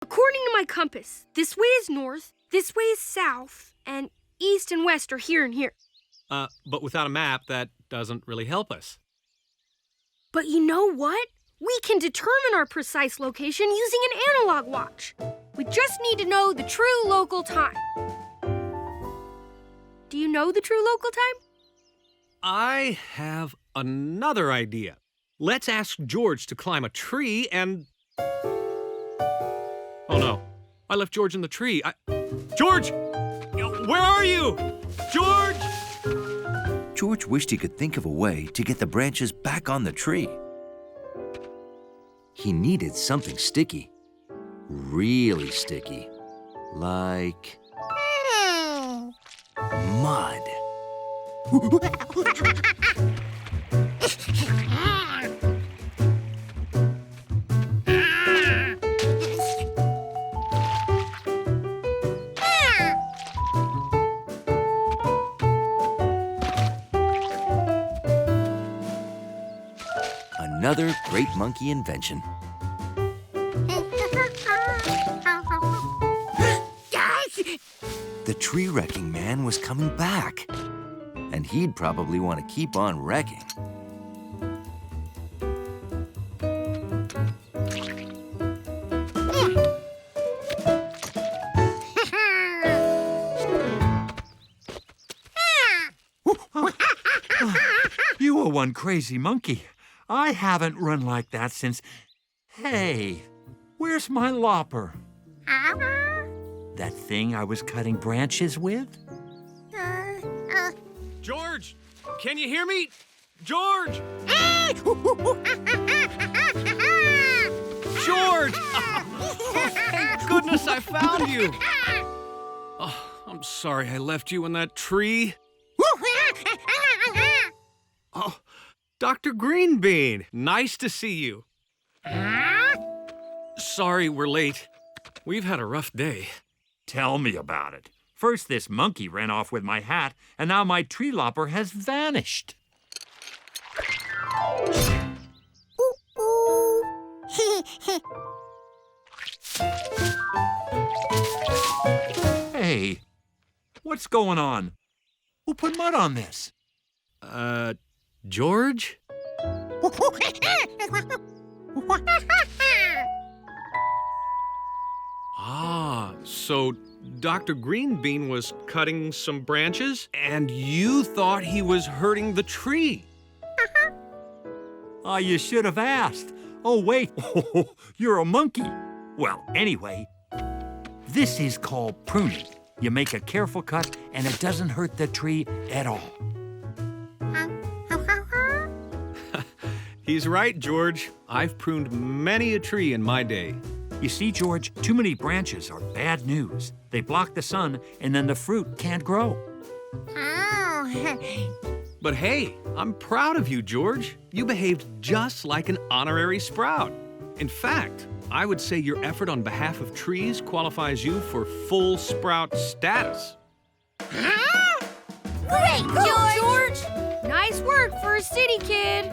According to my compass, this way is north, this way is south, and east and west are here and here. But without a map, that doesn't really help us. But you know what? We can determine our precise location using an analog watch. We just need to know the true local time. Do you know the true local time? I have another idea. Let's ask George to climb a tree and... Oh no, I left George in the tree. George! Where are you? George! George wished he could think of a way to get the branches back on the tree. He needed something sticky. Really sticky. Like... mud. Another great monkey invention. The tree wrecking man was coming back, and he'd probably want to keep on wrecking. You are one crazy monkey. I haven't run like that since... Hey, where's my lopper? That thing I was cutting branches with? George! Can you hear me? George! George! Oh, thank goodness I found you! Oh, I'm sorry I left you in that tree. Oh, Dr. Greenbean, nice to see you. Sorry we're late. We've had a rough day. Tell me about it. First, this monkey ran off with my hat, and now my tree lopper has vanished. Hey, what's going on? Who put mud on this? George? Ah, so Dr. Greenbean was cutting some branches, and you thought he was hurting the tree. Ah, you should have asked. Oh, wait, you're a monkey. Well, anyway, this is called pruning. You make a careful cut, and it doesn't hurt the tree at all. He's right, George. I've pruned many a tree in my day. You see, George, too many branches are bad news. They block the sun, and then the fruit can't grow. But hey, I'm proud of you, George. You behaved just like an honorary sprout. In fact, I would say your effort on behalf of trees qualifies you for full sprout status. Great, George! Nice work for a city kid.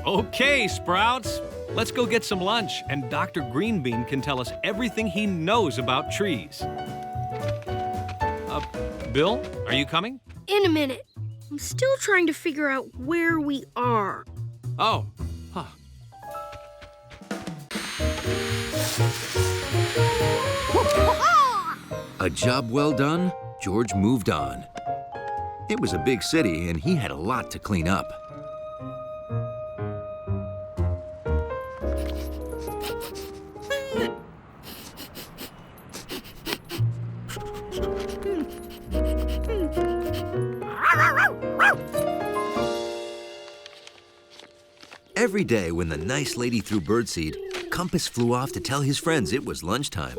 Okay, Sprouts. Let's go get some lunch, and Dr. Greenbean can tell us everything he knows about trees. Bill, are you coming? In a minute. I'm still trying to figure out where we are. Oh, huh. A job well done, George moved on. It was a big city, and he had a lot to clean up. Every day when the nice lady threw birdseed, Compass flew off to tell his friends it was lunchtime.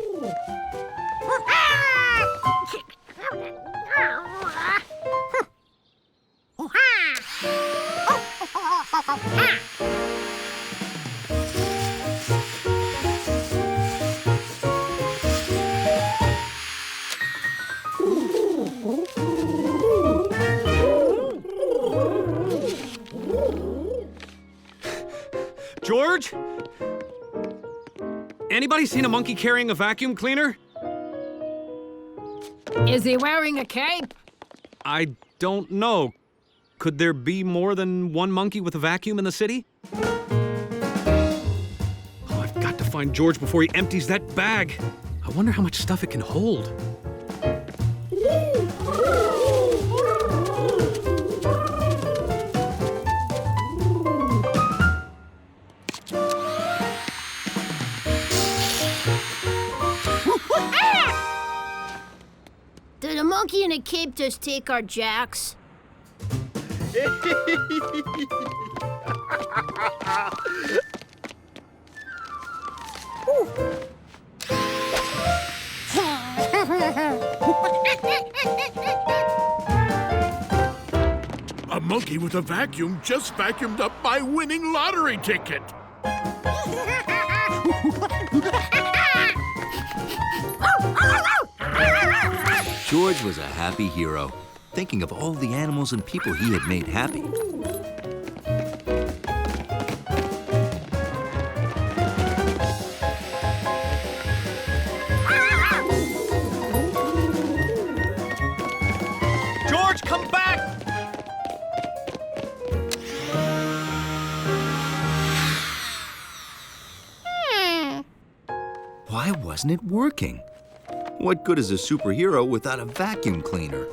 George? Anybody seen a monkey carrying a vacuum cleaner? Is he wearing a cape? I don't know. Could there be more than one monkey with a vacuum in the city? Oh, I've got to find George before he empties that bag. I wonder how much stuff it can hold. Did a monkey in a cape just take our jacks? A monkey with a vacuum just vacuumed up my winning lottery ticket. George was a happy hero, thinking of all the animals and people he had made happy. George, come back! Why wasn't it working? What good is a superhero without a vacuum cleaner?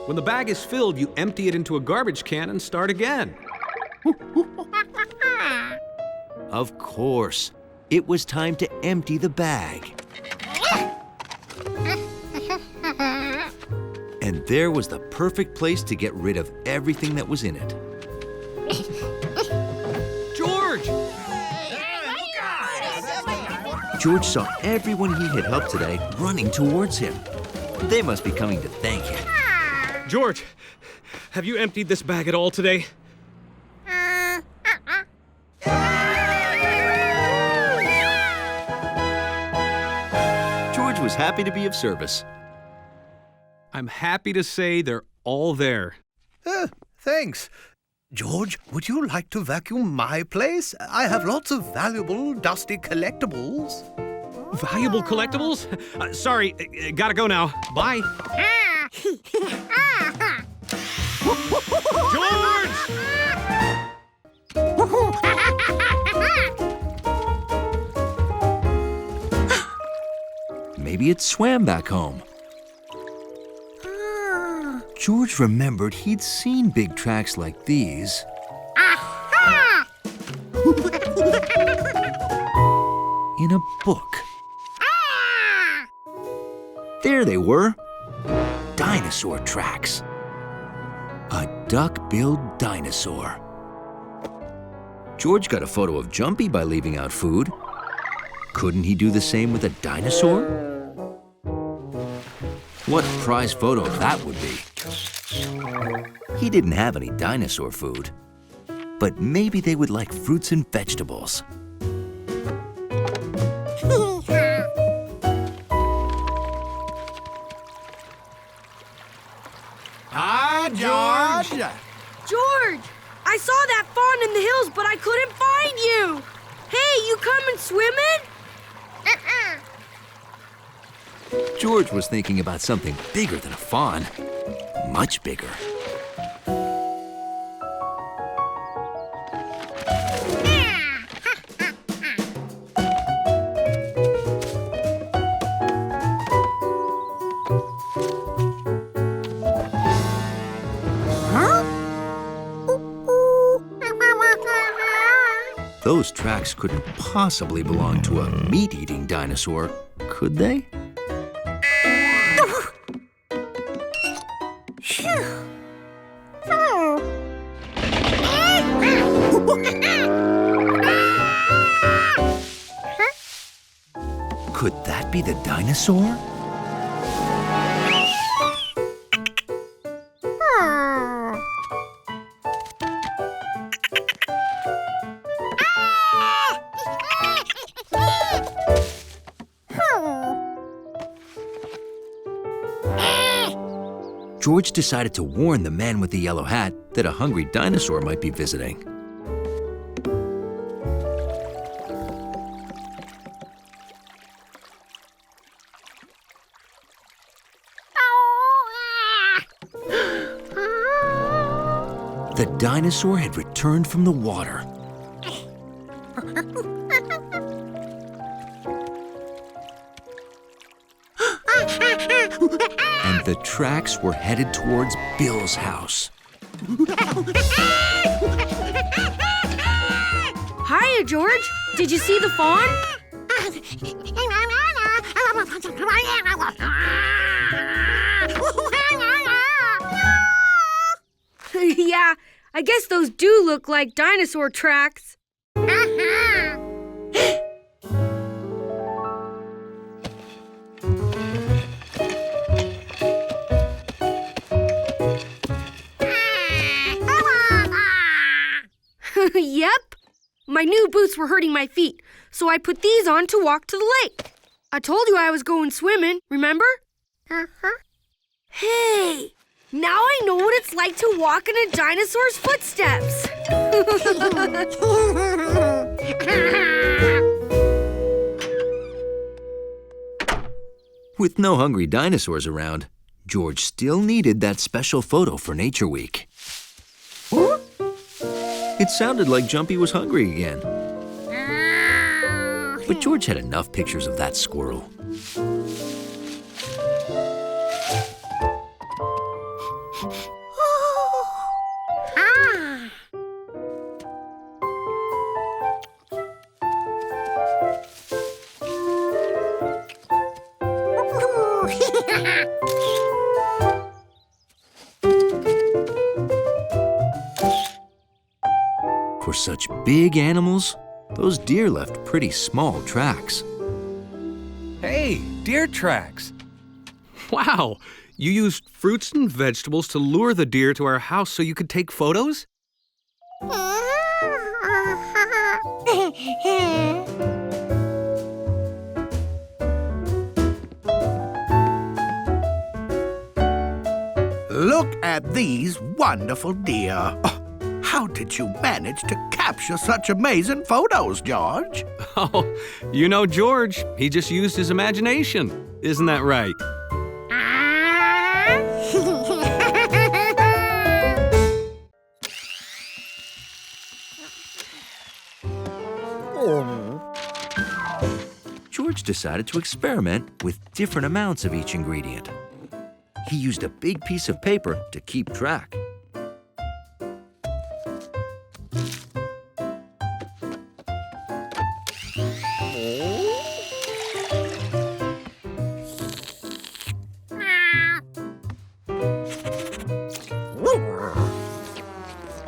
When the bag is filled, you empty it into a garbage can and start again. Of course. It was time to empty the bag. And there was the perfect place to get rid of everything that was in it. George! George saw everyone he had helped today running towards him. They must be coming to thank him. George, have you emptied this bag at all today? George was happy to be of service. I'm happy to say they're all there. Thanks. George, would you like to vacuum my place? I have lots of valuable, dusty collectibles. Valuable collectibles? Sorry, gotta go now. Bye. George! Maybe it swam back home. George remembered he'd seen big tracks like these. In a book. There they were. Dinosaur tracks. A duck-billed dinosaur. George got a photo of Jumpy by leaving out food. Couldn't he do the same with a dinosaur? What a prize photo that would be. He didn't have any dinosaur food, but maybe they would like fruits and vegetables. Hi, George. George, I saw that fawn in the hills, but I couldn't find you. Hey, you coming swimming? George was thinking about something bigger than a fawn. Much bigger. Those tracks couldn't possibly belong to a meat-eating dinosaur, could they? Could that be the dinosaur? George decided to warn the man with the yellow hat that a hungry dinosaur might be visiting. The dinosaur had returned from the water. And the tracks were headed towards Bill's house. Hiya, George. Did you see the fawn? Yeah, I guess those do look like dinosaur tracks. Yep. My new boots were hurting my feet, so I put these on to walk to the lake. I told you I was going swimming, remember? Hey, now I know what it's like to walk in a dinosaur's footsteps. With no hungry dinosaurs around, George still needed that special photo for Nature Week. It sounded like Jumpy was hungry again. But George had enough pictures of that squirrel. For such big animals, those deer left pretty small tracks. Hey, deer tracks. Wow, you used fruits and vegetables to lure the deer to our house so you could take photos? Look at these wonderful deer. Oh, how did you manage to capture such amazing photos, George? Oh, you know George, he just used his imagination. Isn't that right? George decided to experiment with different amounts of each ingredient. He used a big piece of paper to keep track.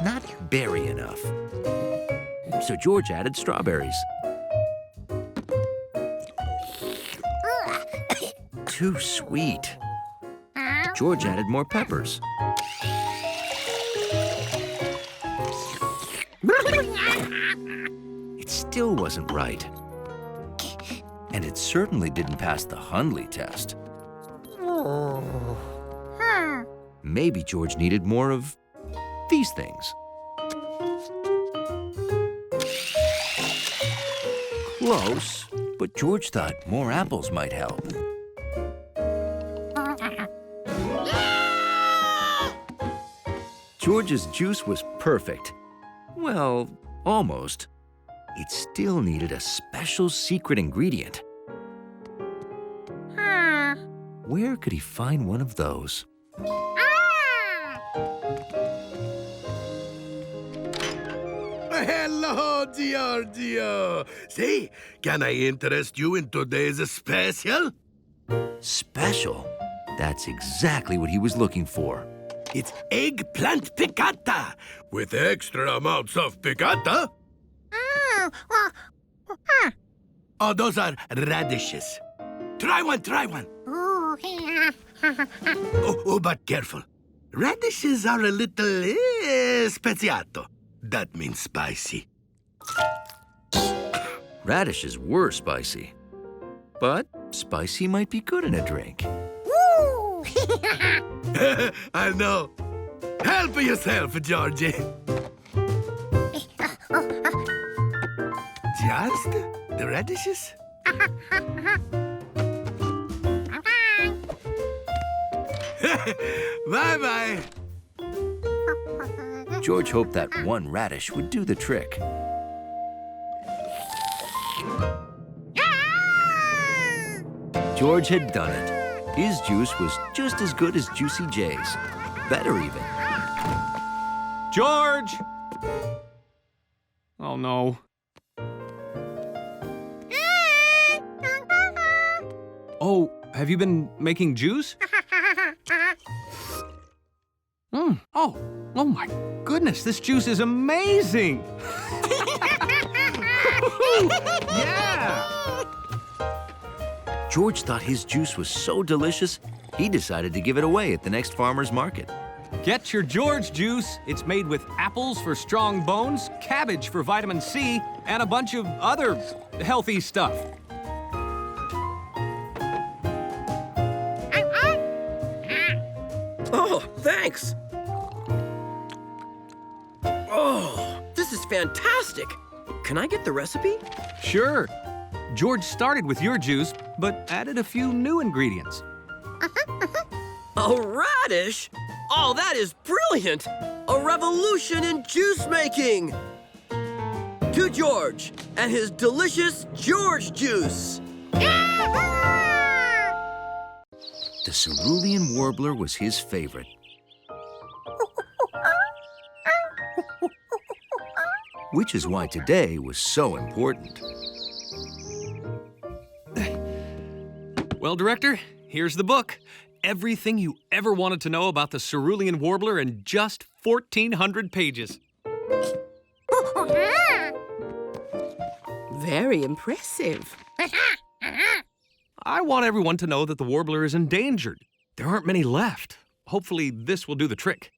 Not berry enough. So George added strawberries. Too sweet. George added more peppers. It still wasn't right. And it certainly didn't pass the Hundley test. Maybe George needed more of these things. Close, but George thought more apples might help. George's juice was perfect. Well, almost. It still needed a special secret ingredient. Where could he find one of those? Hello, Giorgio. See, can I interest you in today's special? Special? That's exactly what he was looking for. It's eggplant piccata with extra amounts of piccata. Oh, those are radishes. Try one, try one. Oh, but careful. Radishes are a little speziato. That means spicy. Radishes were spicy. But spicy might be good in a drink. I know. Help yourself, Georgie. Just the radishes? Bye-bye. George hoped that one radish would do the trick. George had done it. His juice was just as good as Juicy J's. Better even. George! Oh, no. Oh, have you been making juice? Oh my goodness, this juice is amazing! Yeah! George thought his juice was so delicious, he decided to give it away at the next farmer's market. Get your George juice. It's made with apples for strong bones, cabbage for vitamin C, and a bunch of other healthy stuff. Oh, thanks. Oh, this is fantastic. Can I get the recipe? Sure. George started with your juice, but added a few new ingredients. A radish? Oh, that is brilliant! A revolution in juice making! To George and his delicious George juice! The cerulean warbler was his favorite. Which is why today was so important. Well, Director, here's the book. Everything you ever wanted to know about the cerulean warbler in just 1,400 pages. Very impressive. I want everyone to know that the warbler is endangered. There aren't many left. Hopefully, this will do the trick.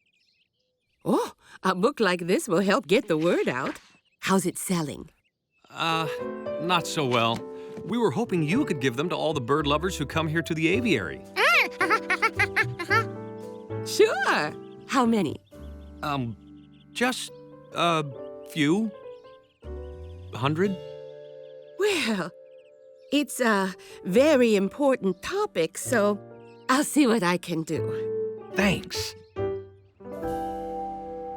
Oh, a book like this will help get the word out. How's it selling? Not so well. We were hoping you could give them to all the bird lovers who come here to the aviary. Sure. How many? Just a few. 100? Well, it's a very important topic, so I'll see what I can do. Thanks.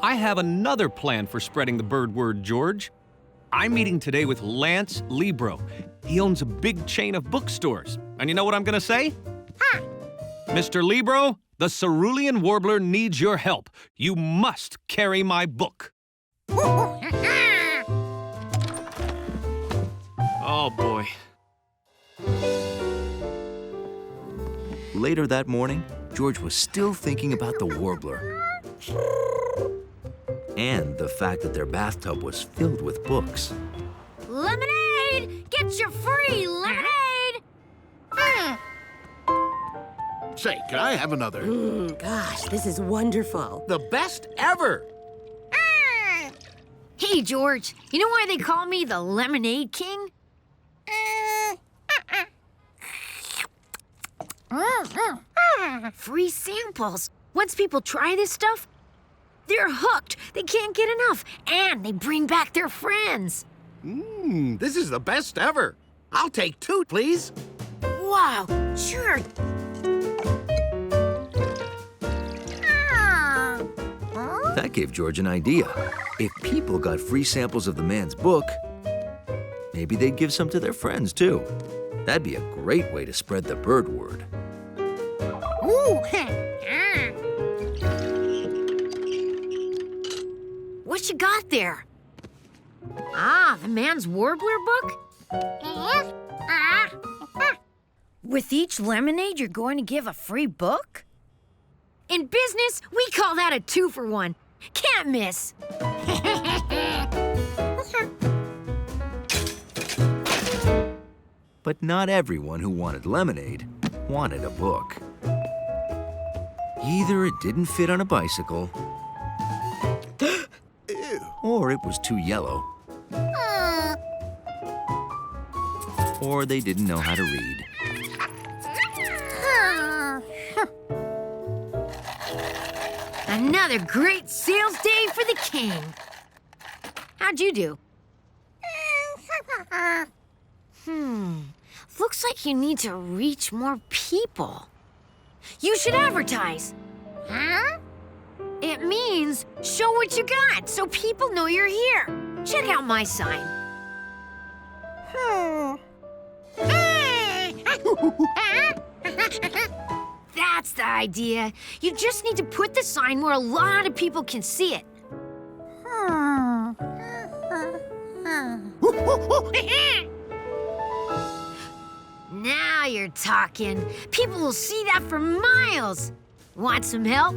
I have another plan for spreading the bird word, George. I'm meeting today with Lance Libro. He owns a big chain of bookstores. And you know what I'm gonna say? Mr. Libro, the cerulean warbler needs your help. You must carry my book. Oh, boy. Later that morning, George was still thinking about the warbler. And the fact that their bathtub was filled with books. Lemonade! Get your free lemonade! Say, can I have another? Gosh, this is wonderful. The best ever! Hey, George, you know why they call me the Lemonade King? Free samples. Once people try this stuff, they're hooked. They can't get enough, and they bring back their friends. This is the best ever. I'll take 2, please. Wow, sure. That gave George an idea. If people got free samples of the man's book, maybe they'd give some to their friends, too. That'd be a great way to spread the bird word. Ooh. What you got there? Ah, the man's warbler book? With each lemonade, you're going to give a free book? In business, we call that a 2-for-1. Can't miss. But not everyone who wanted lemonade wanted a book. Either it didn't fit on a bicycle, or it was too yellow, or they didn't know how to read. Another great sales day for the king. How'd you do? Looks like you need to reach more people. You should advertise. Huh? It means show what you got so people know you're here. Check out my sign. That's the idea. You just need to put the sign where a lot of people can see it. Now you're talking. People will see that for miles. Want some help?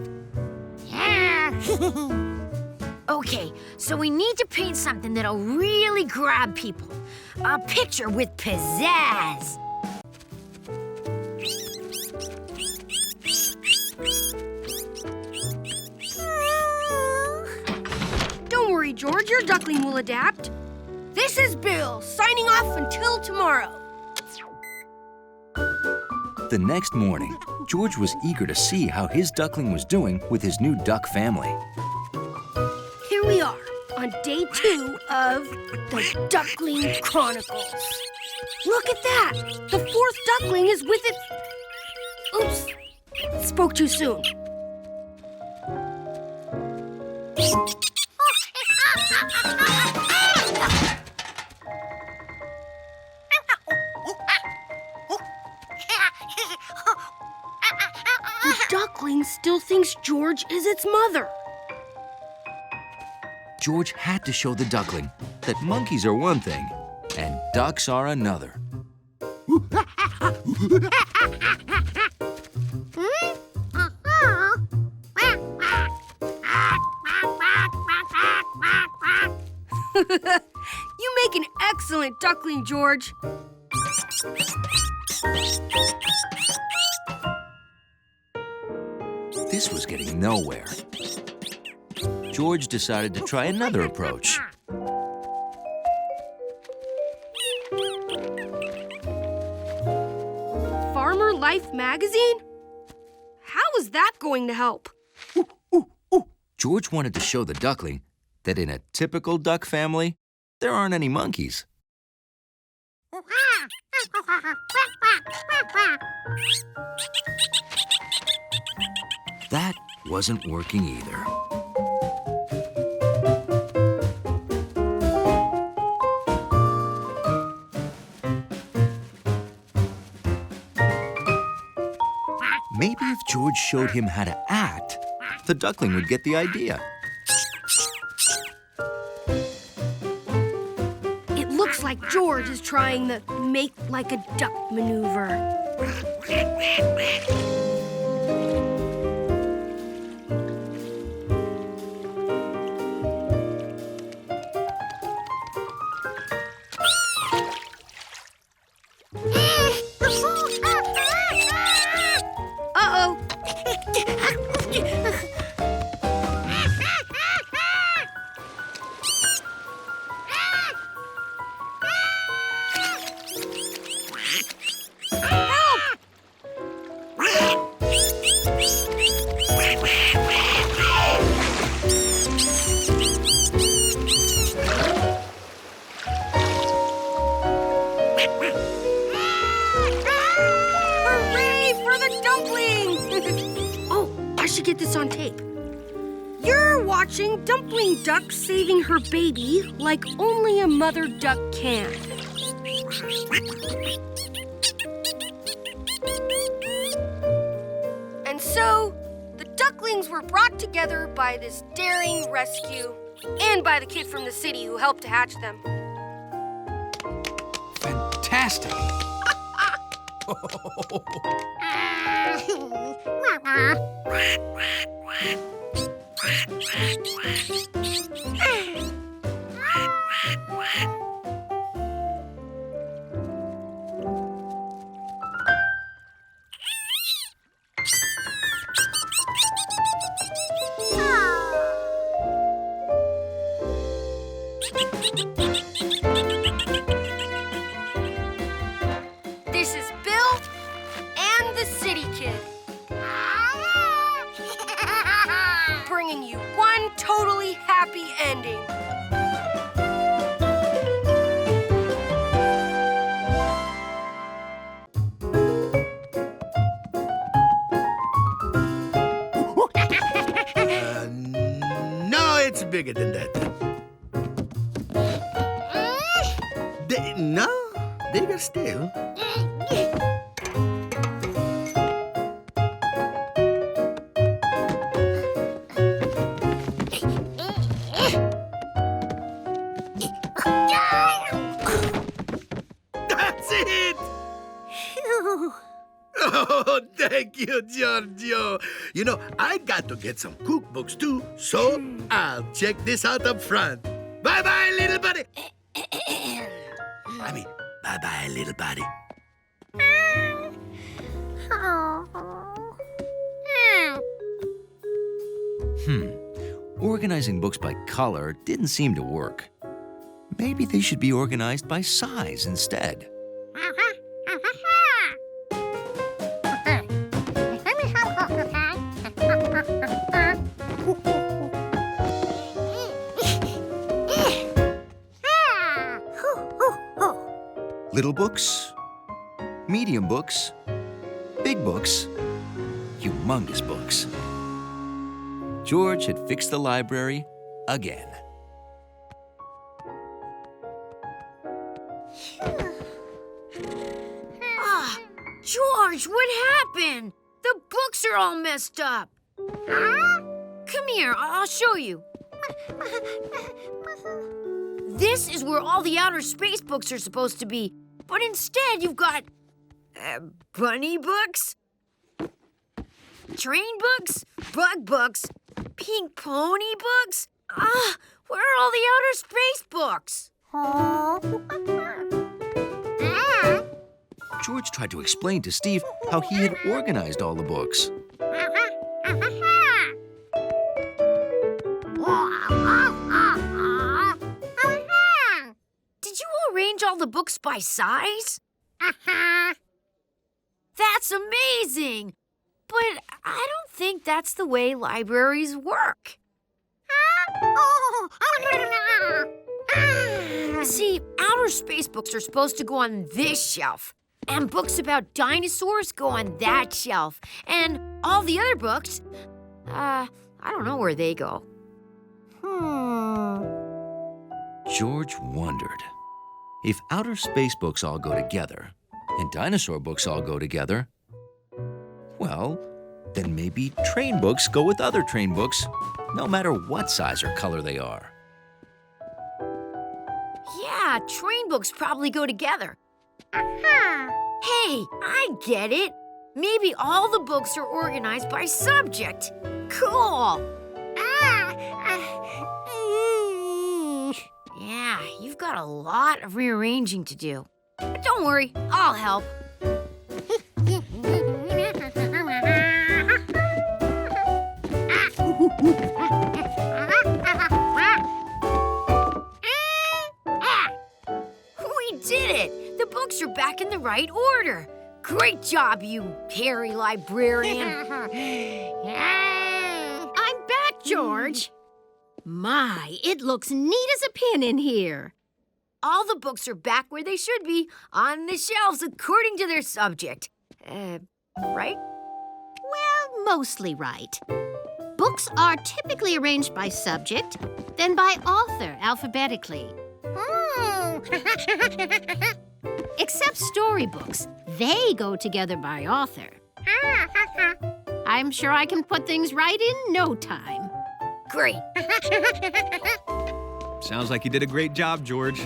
Okay, so we need to paint something that'll really grab people. A picture with pizzazz. Don't worry, George, your duckling will adapt. This is Bill, signing off until tomorrow. The next morning, George was eager to see how his duckling was doing with his new duck family. Here we are, on day 2 of the Duckling Chronicles. Look at that! The 4th duckling is with its... Oops, spoke too soon. The duckling still thinks George is its mother. George had to show the duckling that monkeys are one thing and ducks are another. You make an excellent duckling, George. This was getting nowhere. George decided to try another approach. Farmer Life magazine? How is that going to help? George wanted to show the duckling that in a typical duck family, there aren't any monkeys. That wasn't working either. Maybe if George showed him how to act, the duckling would get the idea. It looks like George is trying the make like a duck maneuver. Uh-oh. Hooray for the dumpling! Oh, I should get this on tape. You're watching Dumpling Duck saving her baby like only a mother duck can. And so, the ducklings were brought together by this daring rescue and by the kid from the city who helped to hatch them. Fantastic! This is Bill and the City Kid. Bringing you one totally happy ending. No, bigger still. That's it! Oh, thank you, Giorgio. You know, I got to get some cookbooks too, so I'll check this out up front. Bye-bye, little buddy. I mean, bye-bye, little buddy. Organizing books by color didn't seem to work. Maybe they should be organized by size instead. Little books, medium books, big books, humongous books. George had fixed the library again. George, what happened? The books are all messed up. Come here, I'll show you. This is where all the outer space books are supposed to be, but instead you've got bunny books, train books, bug books, pink pony books. Where are all the outer space books? George tried to explain to Steve how he had organized all the books. Did you arrange all the books by size? That's amazing! But I don't think that's the way libraries work. See, outer space books are supposed to go on this shelf, and books about dinosaurs go on that shelf, and all the other books, I don't know where they go. George wondered, if outer space books all go together and dinosaur books all go together, well, then maybe train books go with other train books, no matter what size or color they are. Yeah, train books probably go together. Hey, I get it. Maybe all the books are organized by subject. Cool. Yeah, you've got a lot of rearranging to do. But don't worry, I'll help. We did it! The books are back in the right order. Great job, you hairy librarian. I'm back, George. My, it looks neat as a pin in here. All the books are back where they should be, on the shelves according to their subject. Right? Well, mostly right. Books are typically arranged by subject, then by author alphabetically. Except storybooks. They go together by author. I'm sure I can put things right in no time. Great. Sounds like you did a great job, George.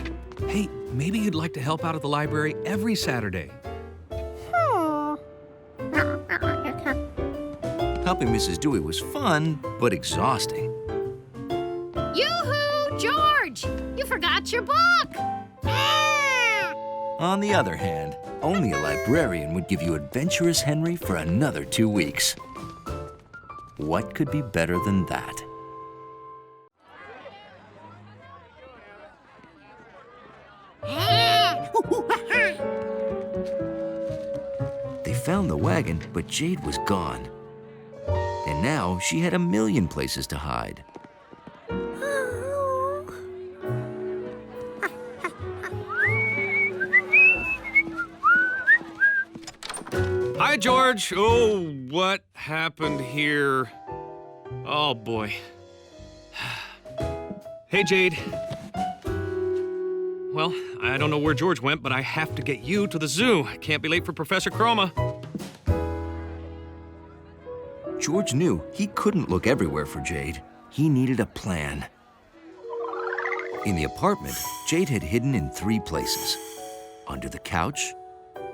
Hey, maybe you'd like to help out at the library every Saturday. Helping Mrs. Dewey was fun, but exhausting. Yoo-hoo, George! You forgot your book! On the other hand, only a librarian would give you Adventurous Henry for another 2 weeks. What could be better than that? They found the wagon, but Jade was gone. And now she had a million places to hide. Hi, George. Oh, what happened here? Oh, boy. Hey, Jade. Well, I don't know where George went, but I have to get you to the zoo. I can't be late for Professor Chroma. George knew he couldn't look everywhere for Jade. He needed a plan. In the apartment, Jade had hidden in 3 places: under the couch,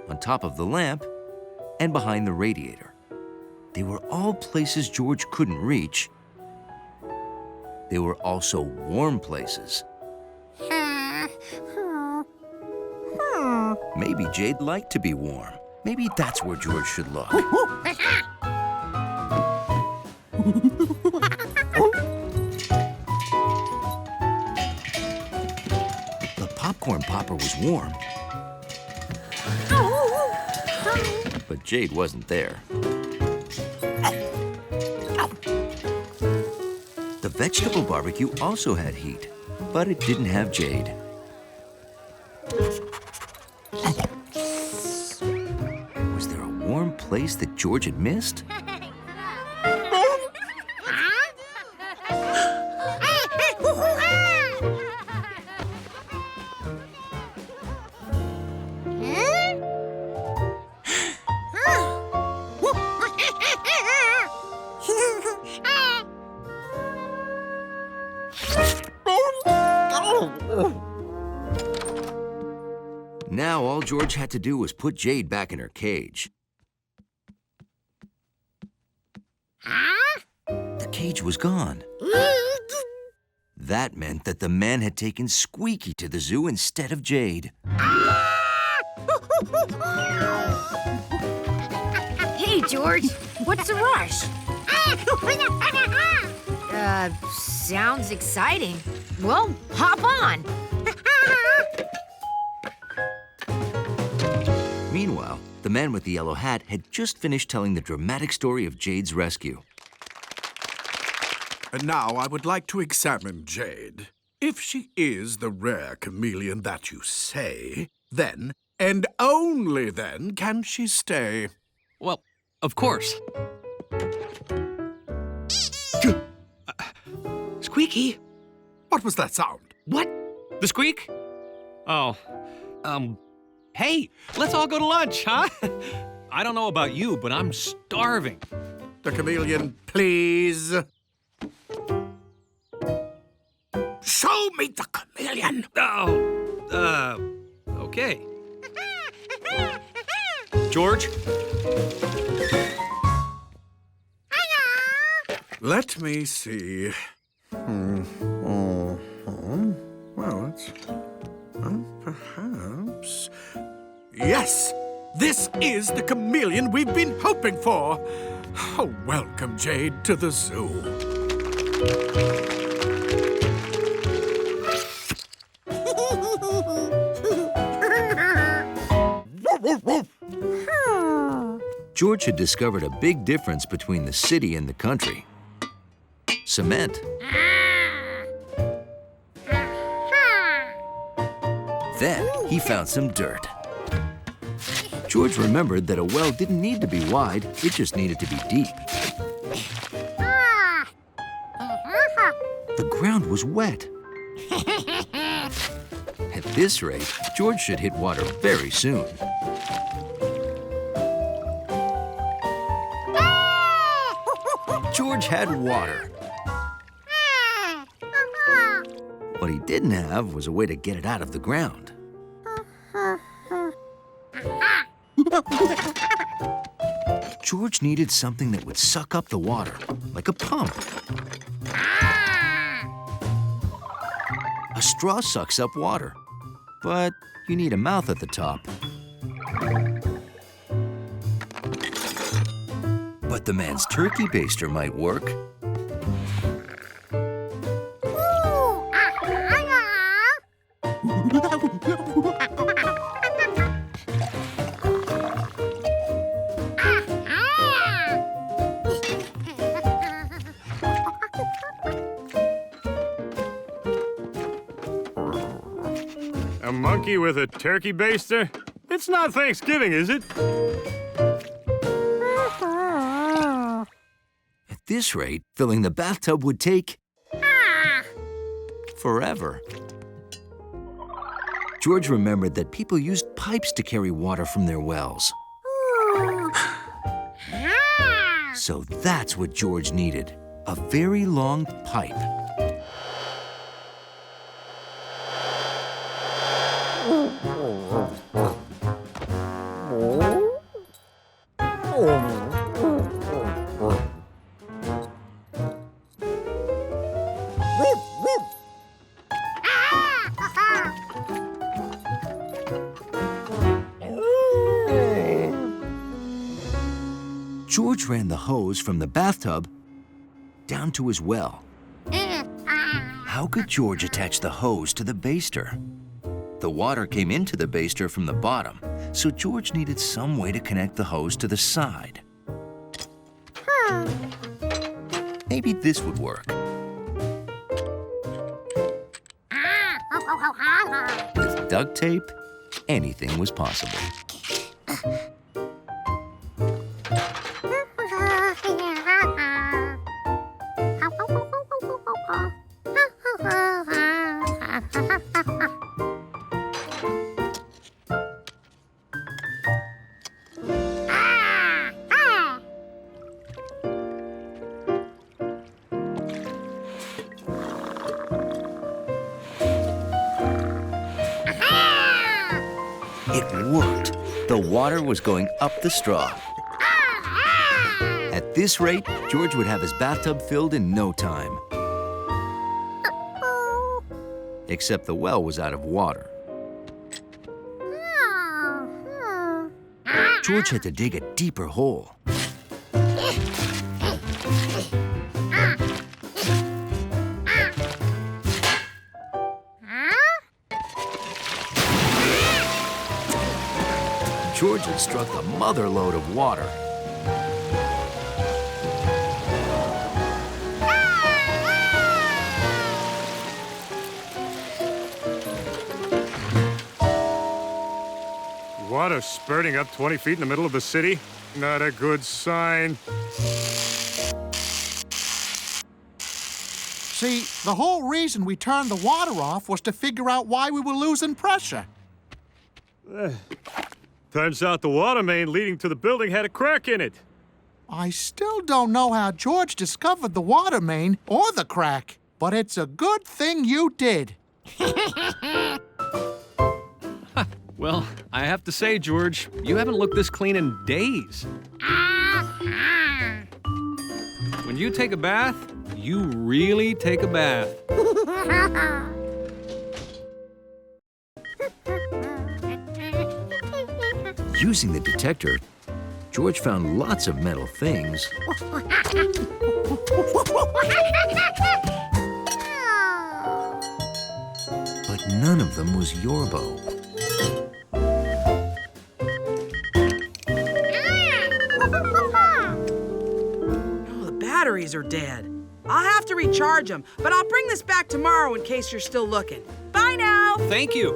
on top of the lamp, and behind the radiator. They were all places George couldn't reach. They were also warm places. Maybe Jade liked to be warm. Maybe that's where George should look. The popcorn popper was warm, but Jade wasn't there. The vegetable barbecue also had heat, but it didn't have Jade. Was there a warm place that George had missed? Now all George had to do was put Jade back in her cage. The cage was gone. That meant that the man had taken Squeaky to the zoo instead of Jade. Hey, George, what's the rush? Sounds exciting. Well, hop on. Meanwhile, the man with the yellow hat had just finished telling the dramatic story of Jade's rescue. And now I would like to examine Jade. If she is the rare chameleon that you say, then, and only then, can she stay. Well, of course. Squeaky? What was that sound? What? The squeak? Oh, hey, let's all go to lunch, huh? I don't know about you, but I'm starving. The chameleon, please. Show me the chameleon. Oh, okay. George? Let me see. Well, it's... perhaps... Yes! This is the chameleon we've been hoping for! Oh, welcome, Jade, to the zoo. George had discovered a big difference between the city and the country. Cement. Then he found some dirt. George remembered that a well didn't need to be wide, it just needed to be deep. The ground was wet. At this rate, George should hit water very soon. George had water. What he didn't have was a way to get it out of the ground. George needed something that would suck up the water, like a pump. A straw sucks up water, but you need a mouth at the top. But the man's turkey baster might work. A monkey with a turkey baster? It's not Thanksgiving, is it? At this rate, filling the bathtub would take forever. George remembered that people used pipes to carry water from their wells. So that's what George needed, a very long pipe. George ran the hose from the bathtub down to his well. How could George attach the hose to the baster? The water came into the baster from the bottom, so George needed some way to connect the hose to the side. Maybe this would work. With duct tape, anything was possible. It worked. The water was going up the straw. At this rate, George would have his bathtub filled in no time. Except the well was out of water. George had to dig a deeper hole. George had struck a mother load of water. Water spurting up 20 feet in the middle of the city? Not a good sign. See, the whole reason we turned the water off was to figure out why we were losing pressure. Turns out the water main leading to the building had a crack in it. I still don't know how George discovered the water main or the crack, but it's a good thing you did. Well, I have to say, George, you haven't looked this clean in days. When you take a bath, you really take a bath. Using the detector, George found lots of metal things. But none of them was Yorbo. Oh, the batteries are dead. I'll have to recharge them, but I'll bring this back tomorrow in case you're still looking. Bye now! Thank you.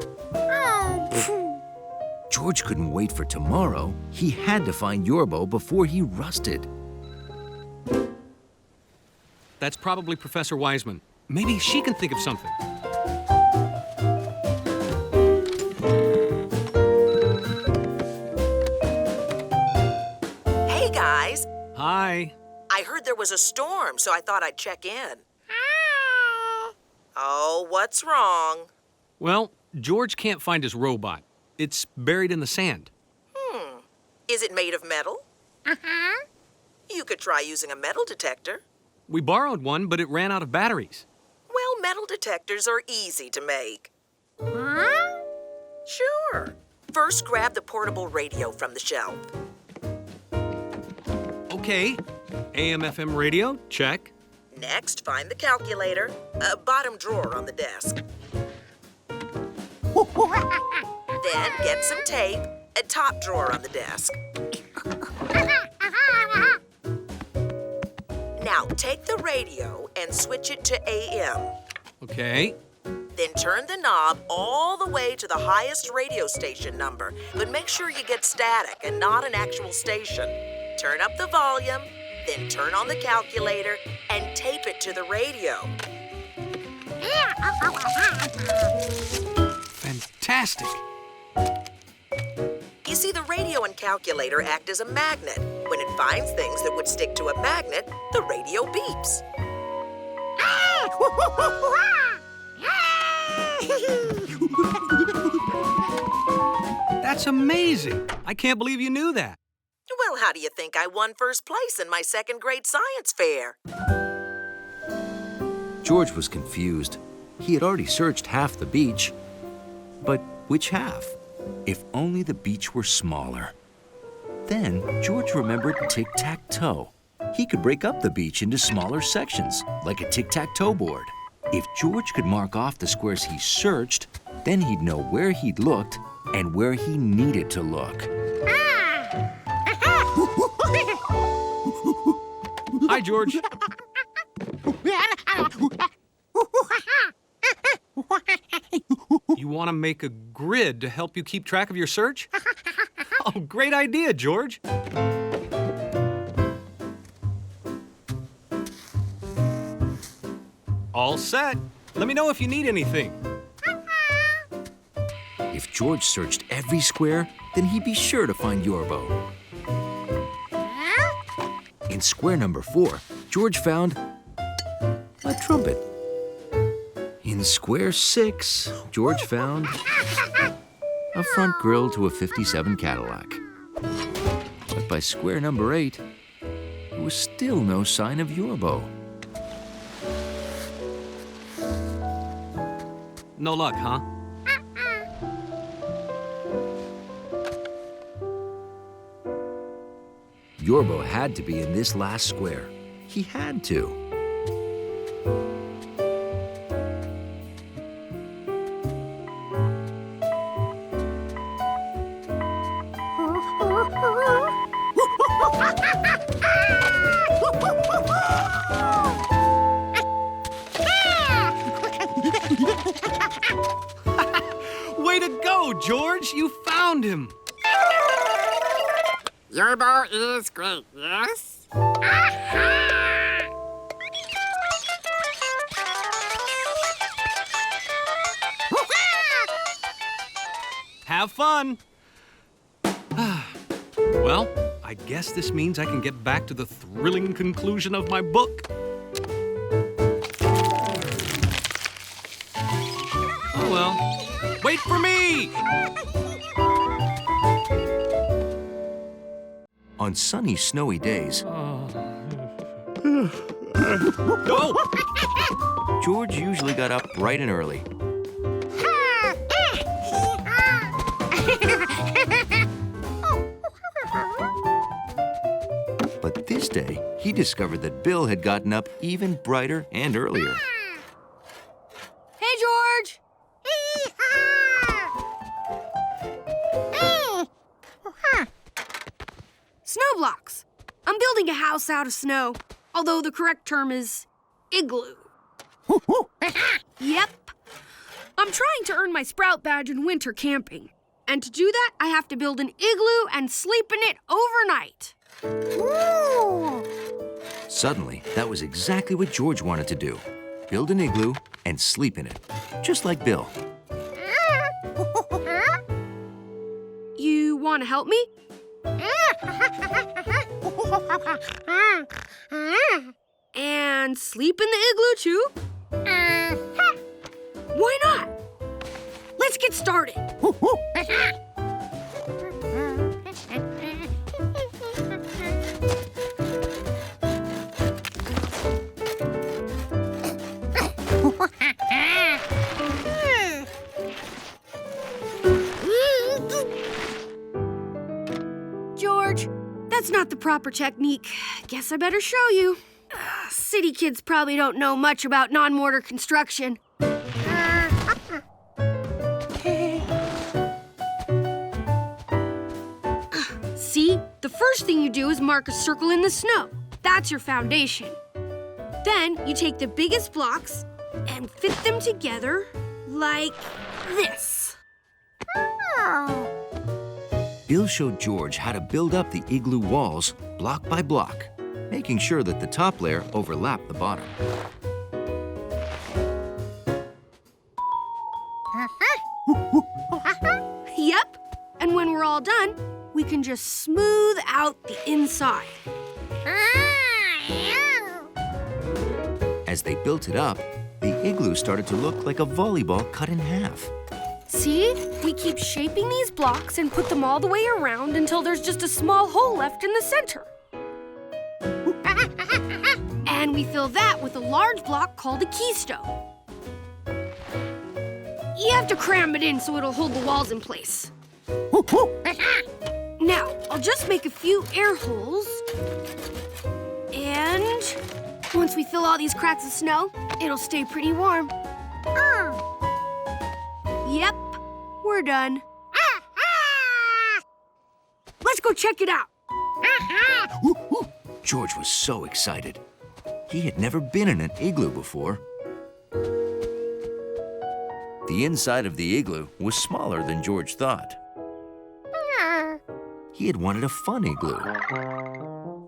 George couldn't wait for tomorrow. He had to find Yorbo before he rusted. That's probably Professor Wiseman. Maybe she can think of something. Hey, guys. Hi. I heard there was a storm, so I thought I'd check in. Oh, what's wrong? Well, George can't find his robot. It's buried in the sand. Is it made of metal? You could try using a metal detector. We borrowed one, but it ran out of batteries. Well, metal detectors are easy to make. Sure. First, grab the portable radio from the shelf. Okay. AM/FM radio, check. Next, find the calculator, bottom drawer on the desk. Then get some tape, top drawer on the desk. Now, take the radio and switch it to AM. Okay. Then turn the knob all the way to the highest radio station number, but make sure you get static and not an actual station. Turn up the volume, then turn on the calculator and tape it to the radio. fantastic. You see, the radio and calculator act as a magnet. When it finds things that would stick to a magnet, the radio beeps. That's amazing. I can't believe you knew that. Well, how do you think I won first place in my second grade science fair? George was confused. He had already searched half the beach. But which half? If only the beach were smaller. Then George remembered tic-tac-toe. He could break up the beach into smaller sections, like a tic-tac-toe board. If George could mark off the squares he searched, then he'd know where he'd looked and where he needed to look. Hi, George. You want to make a grid to help you keep track of your search? Oh, great idea, George. All set. Let me know if you need anything. If George searched every square, then he'd be sure to find Yorbo. In square number 4, George found a trumpet. In square 6, George found a front grille to a 57 Cadillac. But by square number 8, there was still no sign of Yorbo. No luck, huh? Yorbo had to be in this last square. He had to. Way to go, George! You found him! Yorbo is great, yes? Have fun! Well, I guess this means I can get back to the thrilling conclusion of my book. Oh well. Wait for me! On sunny, snowy days, George usually got up bright and early. But this day, he discovered that Bill had gotten up even brighter and earlier. Hey, George! Snow blocks. I'm building a house out of snow, although the correct term is igloo. Yep. I'm trying to earn my Sprout badge in winter camping. And to do that, I have to build an igloo and sleep in it overnight. Suddenly, that was exactly what George wanted to do. Build an igloo and sleep in it, just like Bill. You want to help me? And sleep in the igloo, too? Why not? Let's get started. George, that's not the proper technique. Guess I better show you. City kids probably don't know much about non-mortar construction. See? The first thing you do is mark a circle in the snow. That's your foundation. Then you take the biggest blocks and fit them together like this. Bill showed George how to build up the igloo walls block by block, making sure that the top layer overlapped the bottom. Yep. And when we're all done, we can just smooth out the inside. As they built it up, the igloo started to look like a volleyball cut in half. See? We keep shaping these blocks and put them all the way around until there's just a small hole left in the center. And we fill that with a large block called a keystone. You have to cram it in so it'll hold the walls in place. Now, I'll just make a few air holes. And once we fill all these cracks with snow, it'll stay pretty warm. Yep, we're done. Let's go check it out. George was so excited. He had never been in an igloo before. The inside of the igloo was smaller than George thought. He had wanted a fun igloo.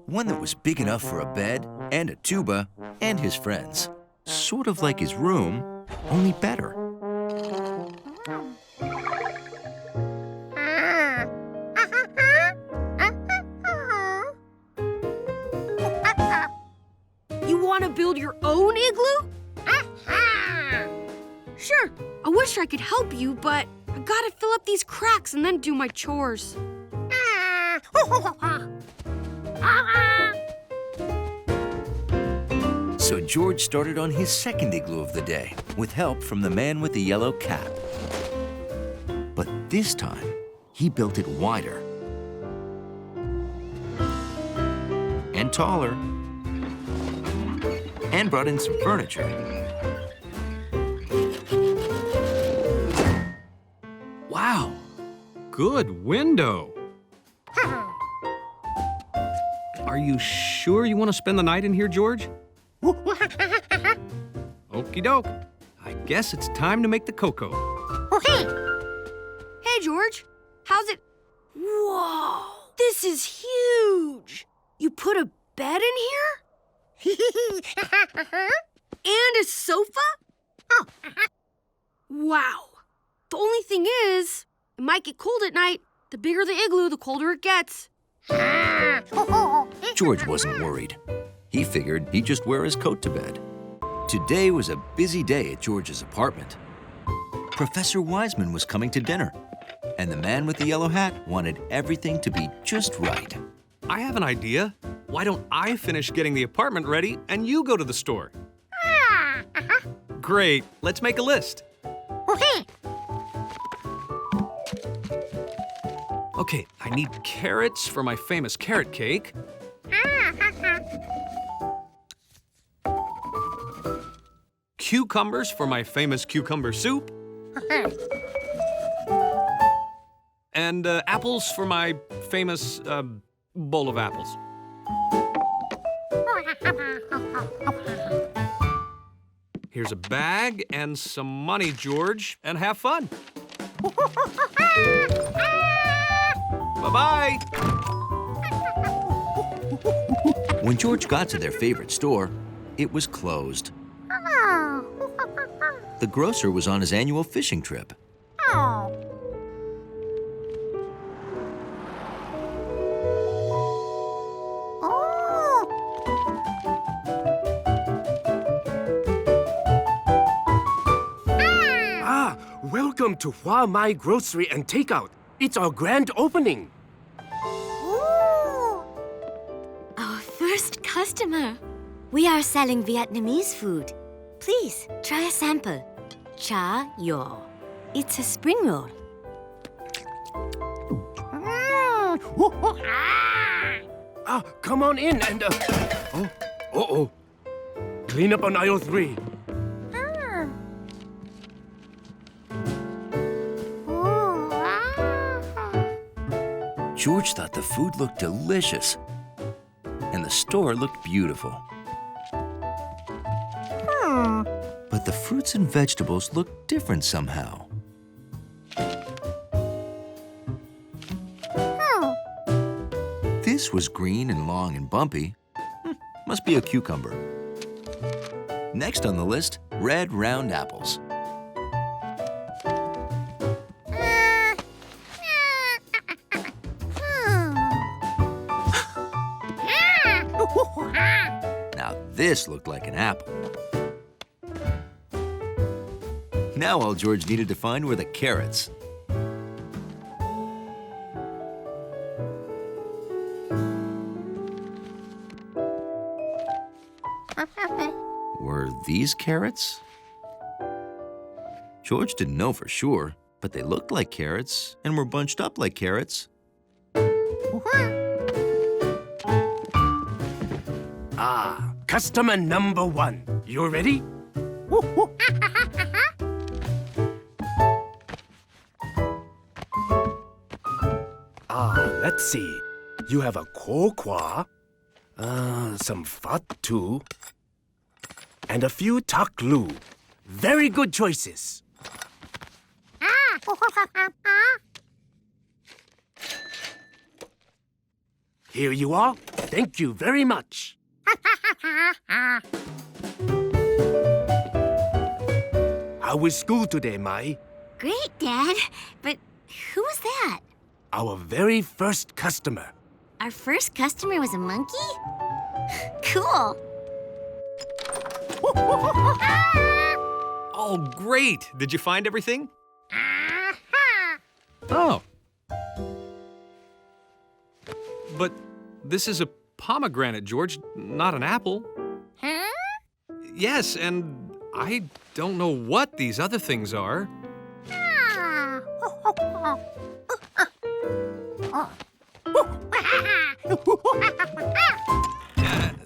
One that was big enough for a bed and a tuba and his friends. Sort of like his room, only better. You want to build your own igloo? Sure, I wish I could help you, but I gotta fill up these cracks and then do my chores. So George started on his second igloo of the day with help from the man with the yellow cap. But this time, he built it wider and taller and brought in some furniture. Wow, good window. Are you sure you want to spend the night in here, George? Okie doke. I guess it's time to make the cocoa. Hey, George, how's it? Whoa, this is huge. You put a bed in here? And a sofa? Wow. The only thing is, it might get cold at night. The bigger the igloo, the colder it gets. George wasn't worried. He figured he'd just wear his coat to bed. Today was a busy day at George's apartment. Professor Wiseman was coming to dinner, and the man with the yellow hat wanted everything to be just right. I have an idea. Why don't I finish getting the apartment ready and you go to the store? Great. Let's make a list. Okay, I need carrots for my famous carrot cake. Cucumbers for my famous cucumber soup. And apples for my famous bowl of apples. Here's a bag and some money, George, and have fun. Bye-bye. When George got to their favorite store, it was closed. The grocer was on his annual fishing trip. Welcome to Hua Mai Grocery and Takeout. It's our grand opening. Our first customer. We are selling Vietnamese food. Please, try a sample. Cha yo. It's a spring roll. Come on in and... Uh-oh. Clean up on aisle 3. George thought the food looked delicious, and the store looked beautiful. But the fruits and vegetables looked different somehow. This was green and long and bumpy. Must be a cucumber. Next on the list, red round apples. this looked like an apple. Now all George needed to find were the carrots. Were these carrots? George didn't know for sure, but they looked like carrots and were bunched up like carrots. Ah, customer number 1. You ready? Let's see. You have a kokwa, some fat too, and a few taklu. Very good choices. Here you are. Thank you very much. How was school today, Mai? Great, Dad. But who was that? Our very first customer. Our first customer was a monkey? Cool. Oh, great! Did you find everything? Oh. But this is a pomegranate, George, not an apple. Huh? Yes, and I don't know what these other things are.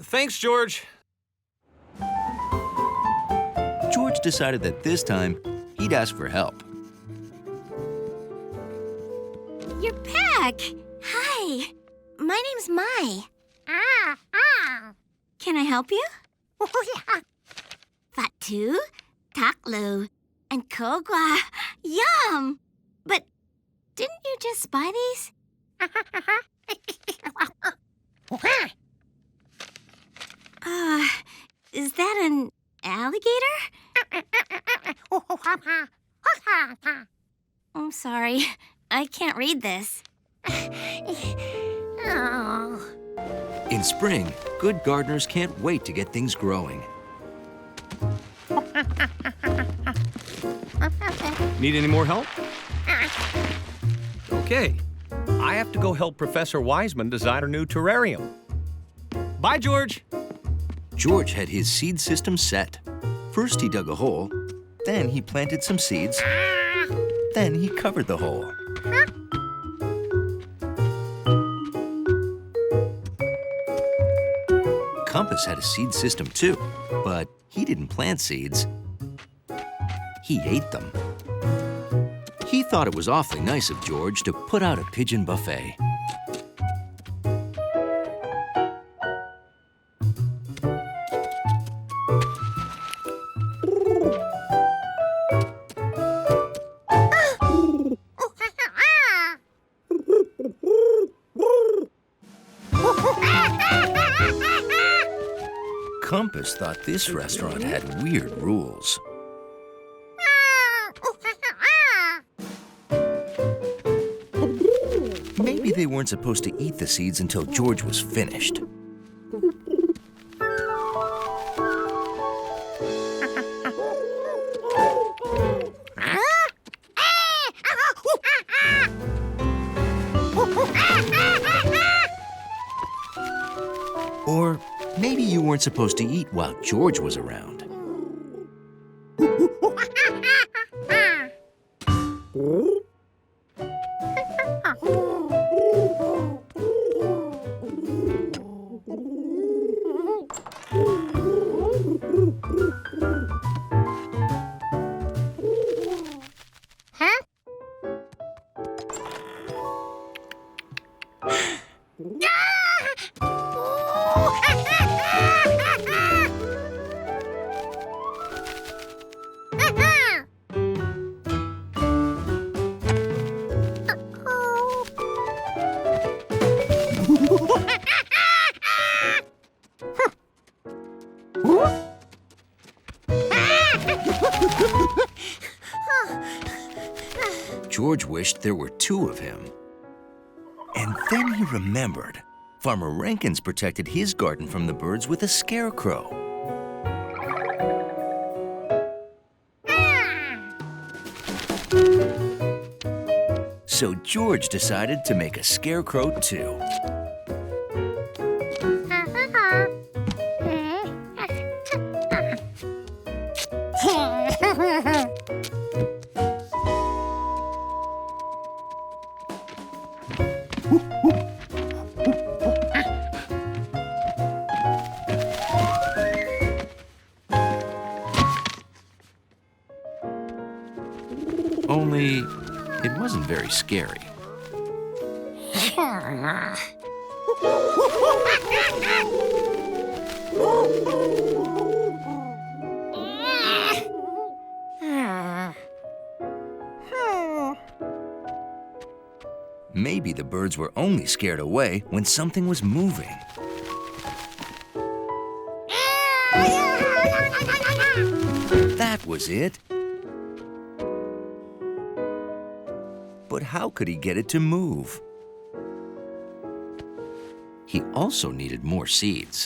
Thanks, George. George decided that this time he'd ask for help. You're back. Hi. My name's Mai. Can I help you? Fatu, taklu, and kogwa. Yum! But didn't you just buy these? Is that an alligator? I'm sorry. I can't read this. In spring, good gardeners can't wait to get things growing. Need any more help? Okay. I have to go help Professor Wiseman design a new terrarium. Bye, George. George had his seed system set. First he dug a hole, then he planted some seeds, then he covered the hole. Compass had a seed system too, but he didn't plant seeds. He ate them. He thought it was awfully nice of George to put out a pigeon buffet. Compass thought this restaurant had weird rules. Maybe they weren't supposed to eat the seeds until George was finished. Or maybe you weren't supposed to eat while George was around. George wished there were two of him. And then he remembered Farmer Rankins protected his garden from the birds with a scarecrow. So George decided to make a scarecrow too. Only, it wasn't very scary. Maybe the birds were only scared away when something was moving. That was it. But how could he get it to move? He also needed more seeds.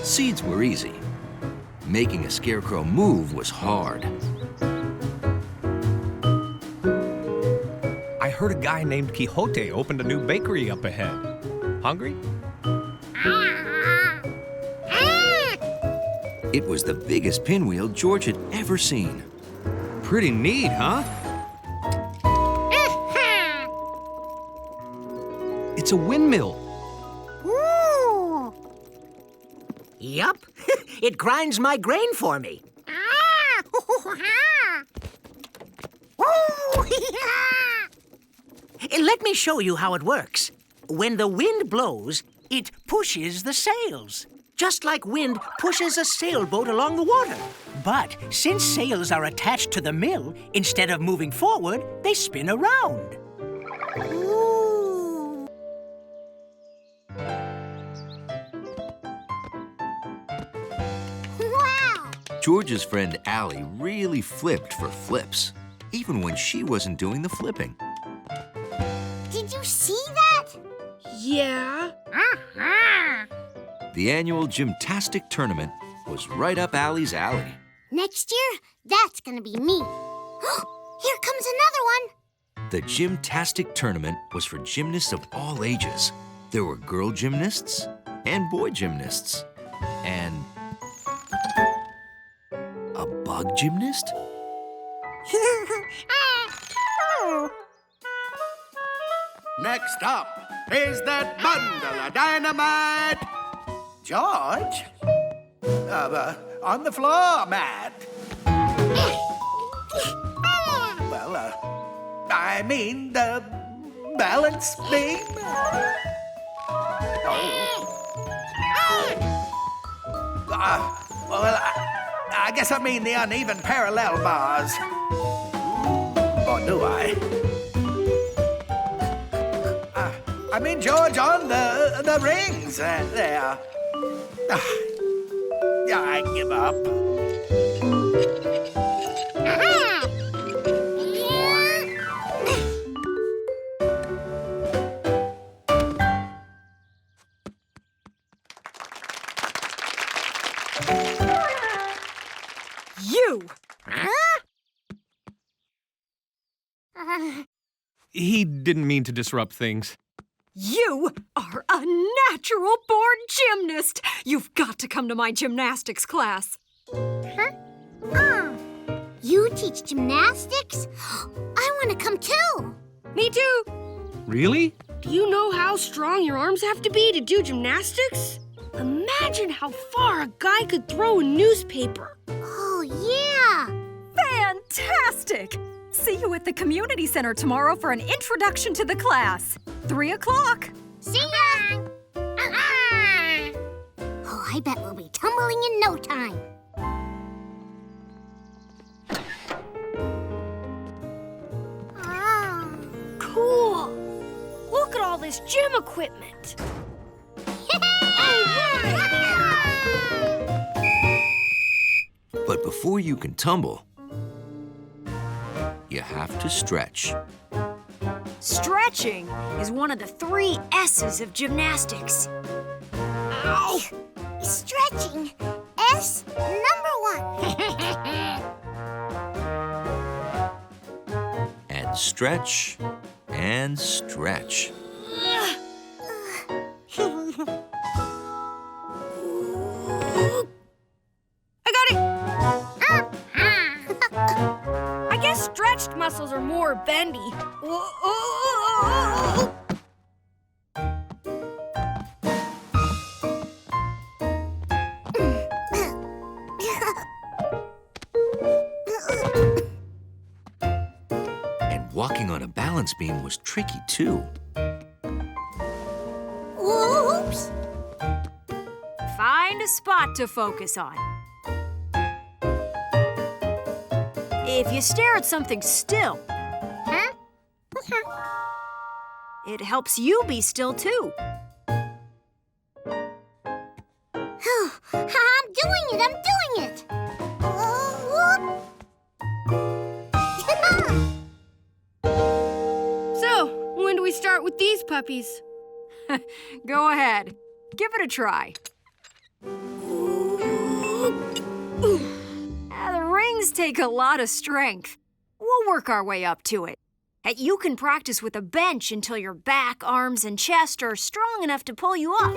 Seeds were easy. Making a scarecrow move was hard. I heard a guy named Quixote opened a new bakery up ahead. Hungry? It was the biggest pinwheel George had ever seen. Pretty neat, huh? It's a windmill. Yup. It grinds my grain for me. Let me show you how it works. When the wind blows, it pushes the sails, just like wind pushes a sailboat along the water. But since sails are attached to the mill, instead of moving forward, they spin around. George's friend Allie really flipped for flips, even when she wasn't doing the flipping. Did you see that? Yeah. The annual Gymnastic tournament was right up Allie's alley. Next year, that's gonna be me. Here comes another one. The Gymnastic tournament was for gymnasts of all ages. There were girl gymnasts and boy gymnasts and a bug gymnast? Next up is that bundle of dynamite. George? On the floor, Matt. Well, I mean the balance beam. I guess I mean the uneven parallel bars. Or do I? I mean, George, on the rings there. Yeah, I give up. You! He didn't mean to disrupt things. You are a natural-born gymnast. You've got to come to my gymnastics class. You teach gymnastics? I want to come too. Me too. Really? Do you know how strong your arms have to be to do gymnastics? Imagine how far a guy could throw a newspaper. Oh, yeah. Fantastic! See you at the community center tomorrow for an introduction to the class. 3 o'clock. See ya! Oh, I bet we'll be tumbling in no time. Cool. Look at all this gym equipment. But before you can tumble, you have to stretch. Stretching is one of the 3 S's of gymnastics. Ow! Stretching. S number 1. And stretch, and stretch. I got it! I guess stretched muscles are more bendy. And walking on a balance beam was tricky, too. Oops. Find a spot to focus on. If you stare at something still, it helps you be still too. I'm doing it. So, when do we start with these puppies? Go ahead. Give it a try. The rings take a lot of strength. We'll work our way up to it. You can practice with a bench until your back, arms, and chest are strong enough to pull you up.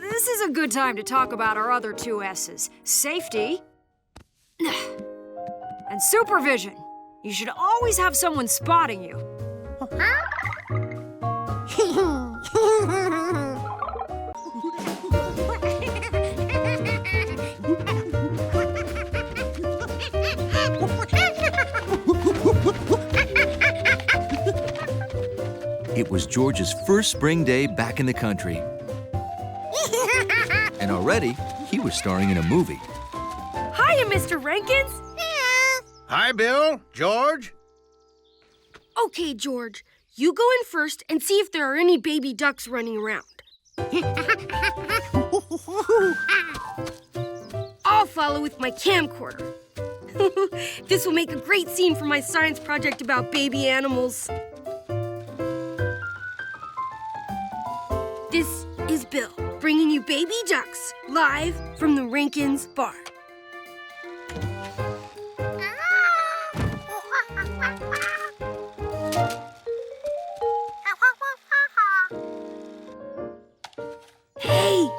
This is a good time to talk about our other 2 S's. Safety and supervision. You should always have someone spotting you. It was George's first spring day back in the country. And already, he was starring in a movie. Hiya, Mr. Rankins. Hi, Bill. George. Okay, George. You go in first and see if there are any baby ducks running around. I'll follow with my camcorder. This will make a great scene for my science project about baby animals. This is Bill, bringing you baby ducks, live from the Rankins barn. Hey!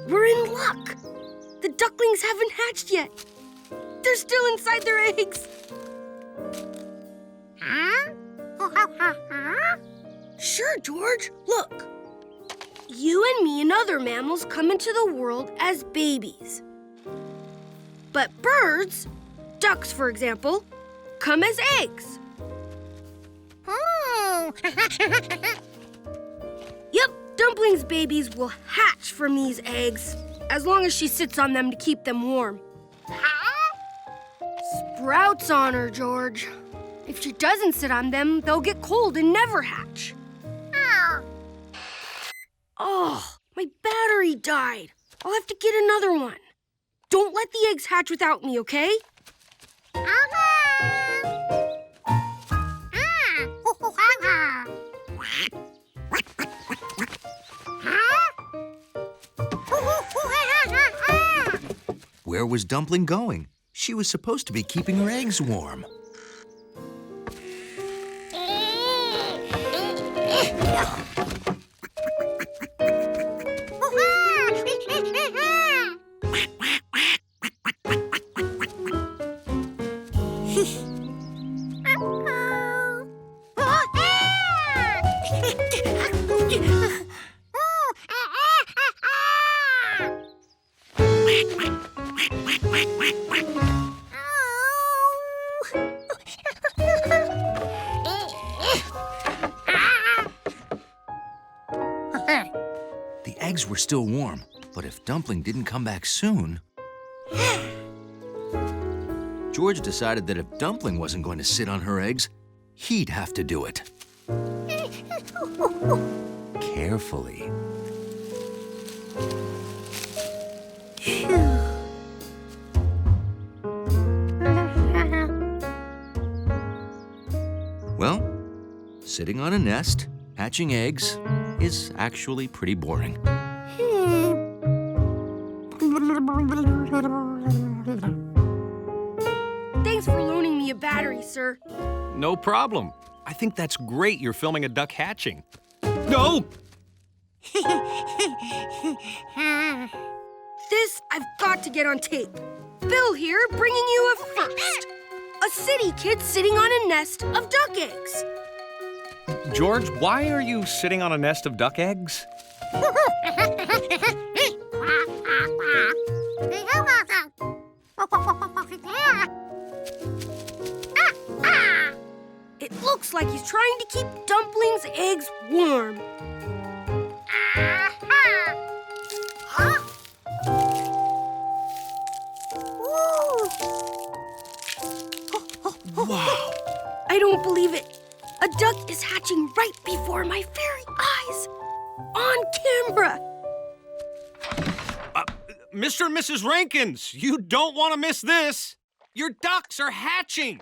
We're in luck. The ducklings haven't hatched yet. They're still inside their eggs. Sure, George. Look. You and me and other mammals come into the world as babies. But birds, ducks for example, come as eggs. Yep, Dumpling's babies will hatch from these eggs, as long as she sits on them to keep them warm. Sprouts on her, George. If she doesn't sit on them, they'll get cold and never hatch. Oh, my battery died. I'll have to get another one. Don't let the eggs hatch without me, okay? Where was Dumpling going? She was supposed to be keeping her eggs warm. The eggs were still warm, but if Dumpling didn't come back soon... George decided that if Dumpling wasn't going to sit on her eggs, he'd have to do it. Carefully. Well, sitting on a nest, hatching eggs, is actually pretty boring. Thanks for loaning me a battery, sir. No problem. I think that's great you're filming a duck hatching. No! This I've got to get on tape. Bill here, bringing you a first. A city kid sitting on a nest of duck eggs. George, why are you sitting on a nest of duck eggs? It looks like he's trying to keep Dumpling's eggs warm. Wow! I don't believe it. A duck is hatching right before my very eyes. On camera. Mr. and Mrs. Rankins, you don't want to miss this. Your ducks are hatching.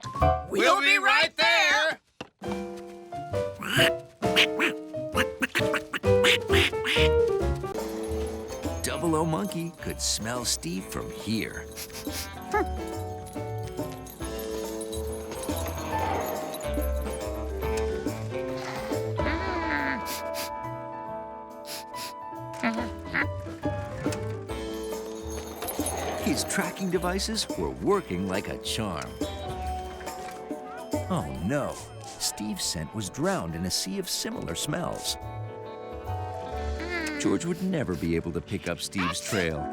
We'll be right there. Double O Monkey could smell Steve from here. His tracking devices were working like a charm. Oh no, Steve's scent was drowned in a sea of similar smells. George would never be able to pick up Steve's trail.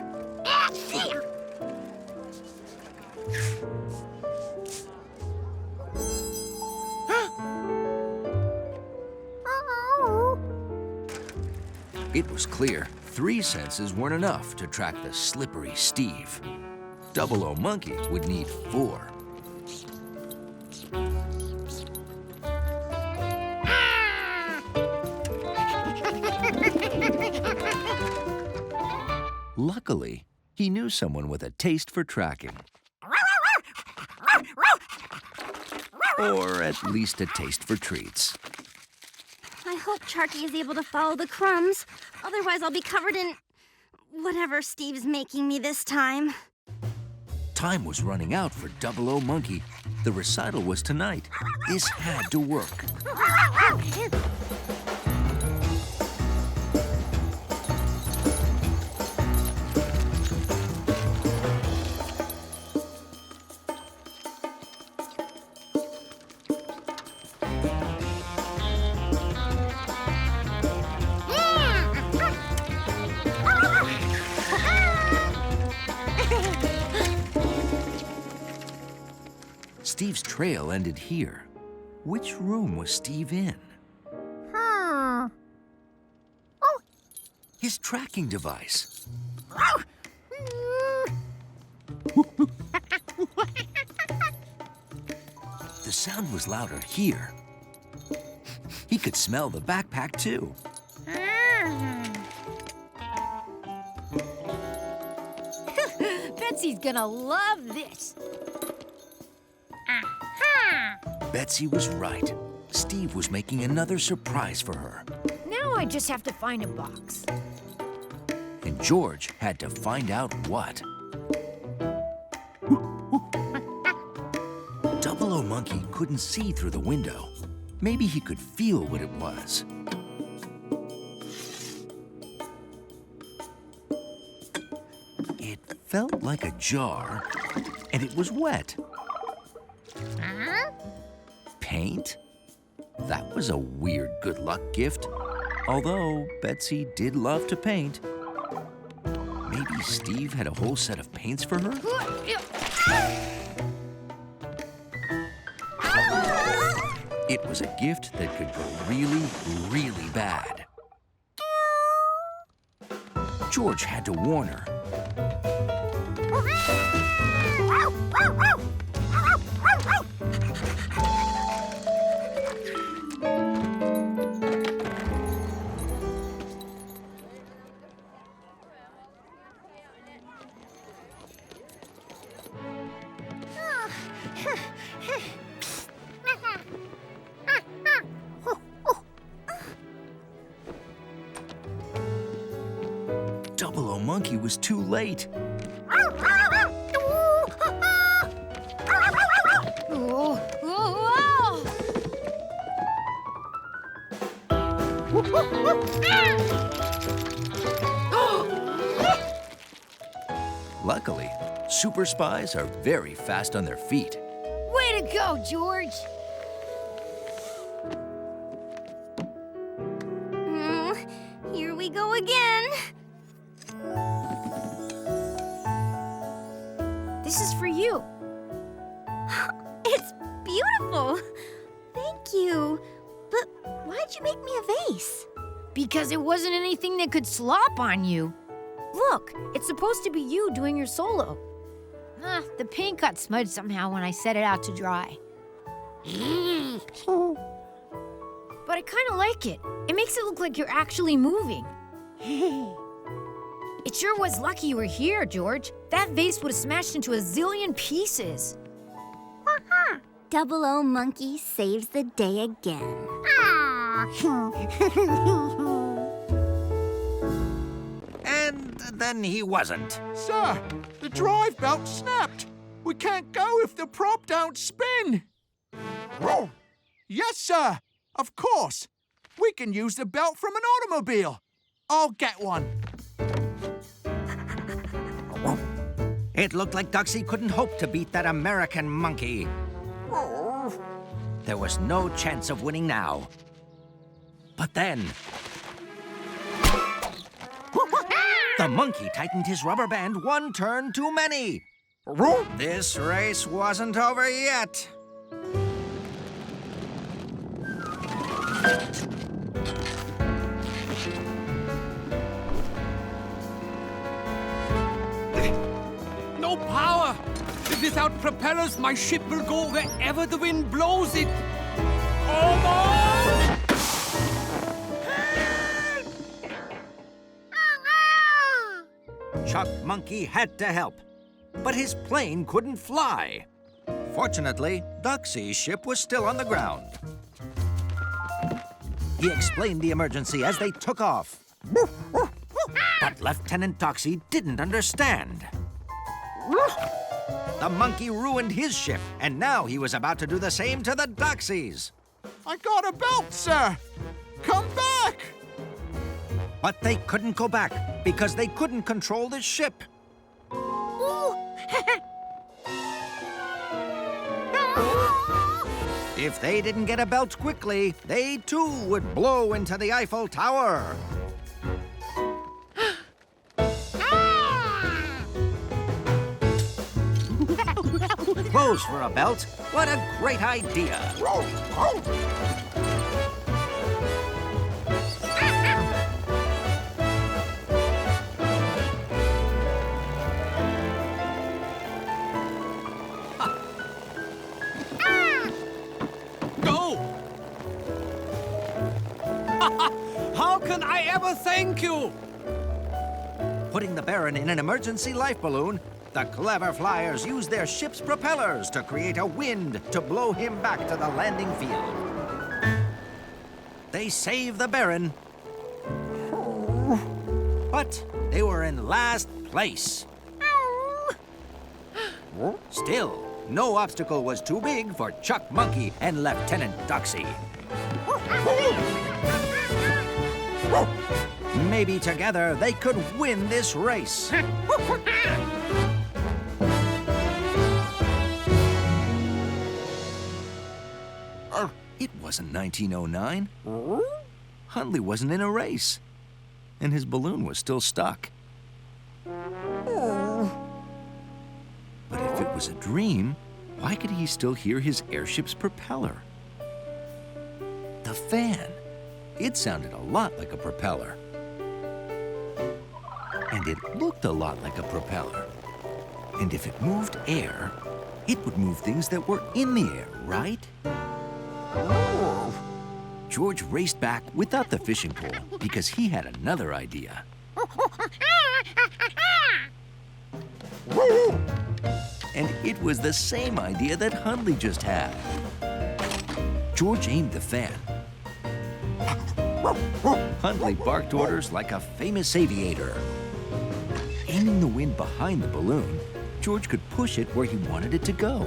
It was clear 3 senses weren't enough to track the slippery Steve. Double O Monkey would need 4. Luckily, he knew someone with a taste for tracking. Or at least a taste for treats. I hope Charky is able to follow the crumbs. Otherwise, I'll be covered in whatever Steve's making me this time. Time was running out for Double O Monkey. The recital was tonight. This had to work. Steve's trail ended here. Which room was Steve in? Oh. His tracking device. The sound was louder here. He could smell the backpack too. Betsy's gonna love this. Betsy was right. Steve was making another surprise for her. Now I just have to find a box. And George had to find out what. Double O Monkey couldn't see through the window. Maybe he could feel what it was. It felt like a jar, and it was wet. Paint? That was a weird good luck gift. Although Betsy did love to paint. Maybe Steve had a whole set of paints for her? It was a gift that could go really, really bad. George had to warn her. Double O Monkey was too late. Luckily, super spies are very fast on their feet. Way to go, George! Here we go again. This is for you. It's beautiful. Thank you. But why'd you make me a vase? Because it wasn't anything that could slop on you. Look, it's supposed to be you doing your solo. The paint got smudged somehow when I set it out to dry. But I kind of like it. It makes it look like you're actually moving. It sure was lucky you were here, George. That vase would have smashed into a zillion pieces. Double O Monkey saves the day again. And then he wasn't. Sir, the drive belt snapped. We can't go if the prop don't spin. Yes, sir. Of course. We can use the belt from an automobile. I'll get one. It looked like Duxie couldn't hope to beat that American monkey. There was no chance of winning now. But then... the monkey tightened his rubber band one turn too many. This race wasn't over yet. No power! Without propellers, my ship will go wherever the wind blows it. Almost! Chuck Monkey had to help, but his plane couldn't fly. Fortunately, Duxie's ship was still on the ground. He explained the emergency as they took off. But Lieutenant Duxie didn't understand. The monkey ruined his ship, and now he was about to do the same to the Duxies. I got a belt, sir. Come back! But they couldn't go back because they couldn't control the ship. If they didn't get a belt quickly, they too would blow into the Eiffel Tower. Clothes for a belt? What a great idea! Go! How can I ever thank you? Putting the Baron in an emergency life balloon, the clever flyers used their ship's propellers to create a wind to blow him back to the landing field. They saved the Baron, but they were in last place. Still, no obstacle was too big for Chuck Monkey and Lieutenant Duxie. Maybe together they could win this race. It wasn't 1909. Hundley wasn't in a race, and his balloon was still stuck. But if it was a dream, why could he still hear his airship's propeller? The fan. It sounded a lot like a propeller. And it looked a lot like a propeller. And if it moved air, it would move things that were in the air, right? George raced back without the fishing pole because he had another idea. And it was the same idea that Hundley just had. George aimed the fan. Hundley barked orders like a famous aviator. Aiming the wind behind the balloon, George could push it where he wanted it to go.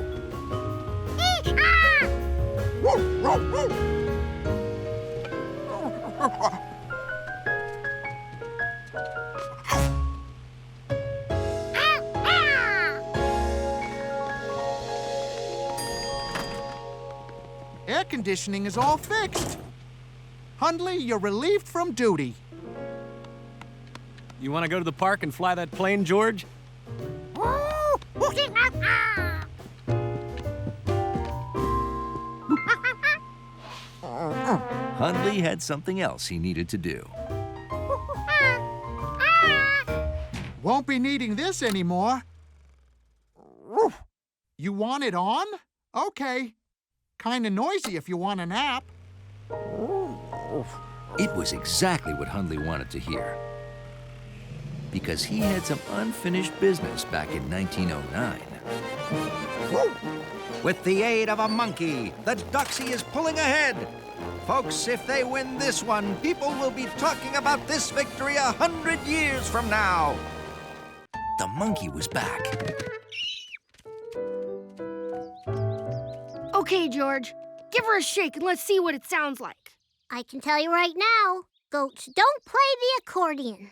Air conditioning is all fixed. Hundley, you're relieved from duty. You want to go to the park and fly that plane, George? Hundley had something else he needed to do. Won't be needing this anymore. You want it on? Okay. Kinda noisy if you want a nap. It was exactly what Hundley wanted to hear. Because he had some unfinished business back in 1909. With the aid of a monkey, the Duxie is pulling ahead. Folks, if they win this one, people will be talking about this victory 100 years from now. The monkey was back. Okay, George. Give her a shake and let's see what it sounds like. I can tell you right now, goats don't play the accordion.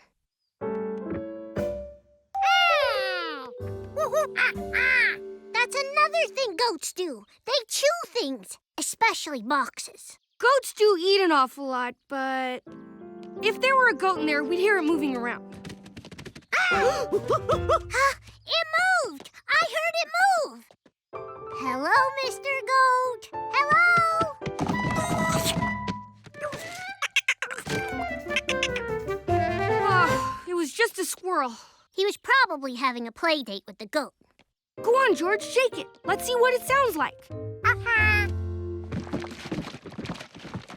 That's another thing goats do. They chew things, especially boxes. Goats do eat an awful lot, but if there were a goat in there, we'd hear it moving around. It moved! I heard it move! Hello, Mr. Goat! Hello! Oh, it was just a squirrel. He was probably having a play date with the goat. Go on, George, shake it. Let's see what it sounds like.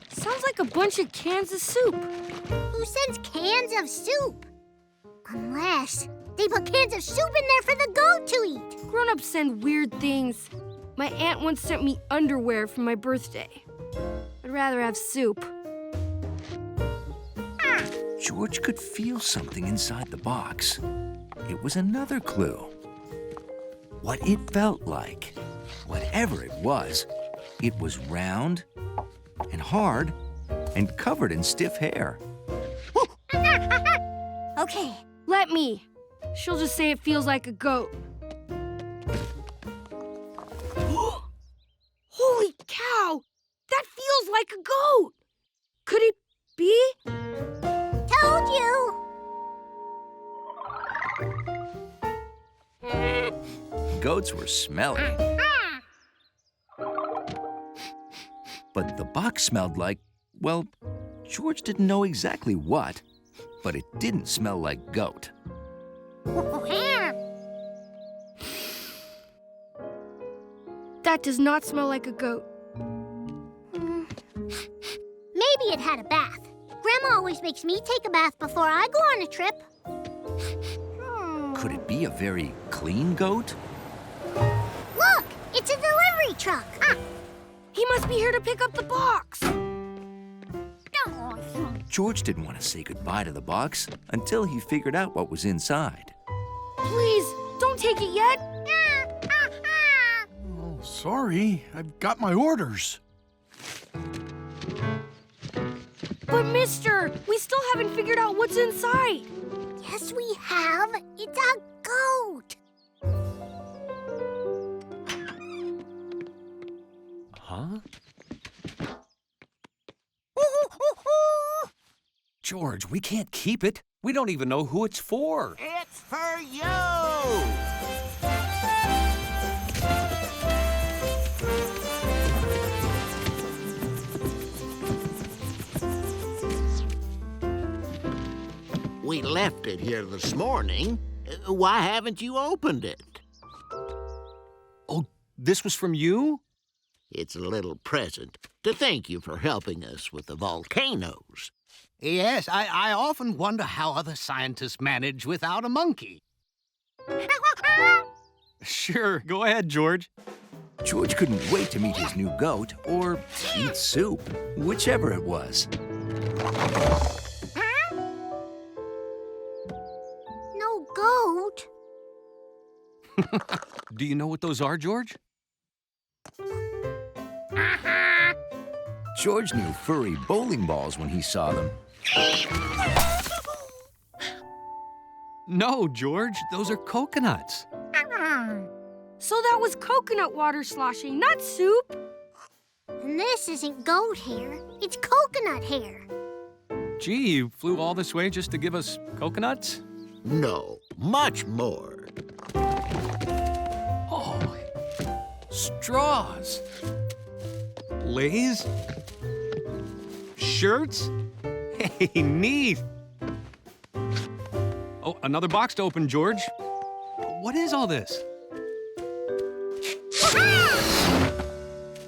Sounds like a bunch of cans of soup. Who sends cans of soup? Unless they put cans of soup in there for the goat to eat. Grown-ups send weird things. My aunt once sent me underwear for my birthday. I'd rather have soup. George could feel something inside the box. It was another clue. What it felt like, whatever it was round and hard and covered in stiff hair. Okay. Let me. She'll just say it feels like a goat. Holy cow! That feels like a goat! Could it be? Told you! Goats were smelly. But the box smelled like, well, George didn't know exactly what, but it didn't smell like goat. That does not smell like a goat. Maybe it had a bath. Grandma always makes me take a bath before I go on a trip. Could it be a very clean goat? Look! It's a delivery truck! He must be here to pick up the box. George didn't want to say goodbye to the box until he figured out what was inside. Please, don't take it yet. Oh, sorry. I've got my orders. But mister, we still haven't figured out what's inside. Yes, we have. It's a goat. Huh? George, we can't keep it. We don't even know who it's for. It's for you! We left it here this morning. Why haven't you opened it? Oh, this was from you? It's a little present to thank you for helping us with the volcanoes. Yes, I often wonder how other scientists manage without a monkey. Sure, go ahead, George. George couldn't wait to meet his new goat or eat soup, whichever it was. No goat. Do you know what those are, George? George knew furry bowling balls when he saw them. No, George, those are coconuts. So that was coconut water sloshing, not soup. And this isn't goat hair, it's coconut hair. Gee, you flew all this way just to give us coconuts? No, much more. Oh, straws. Lays? Shirts? Hey, neat. Oh, another box to open, George. What is all this?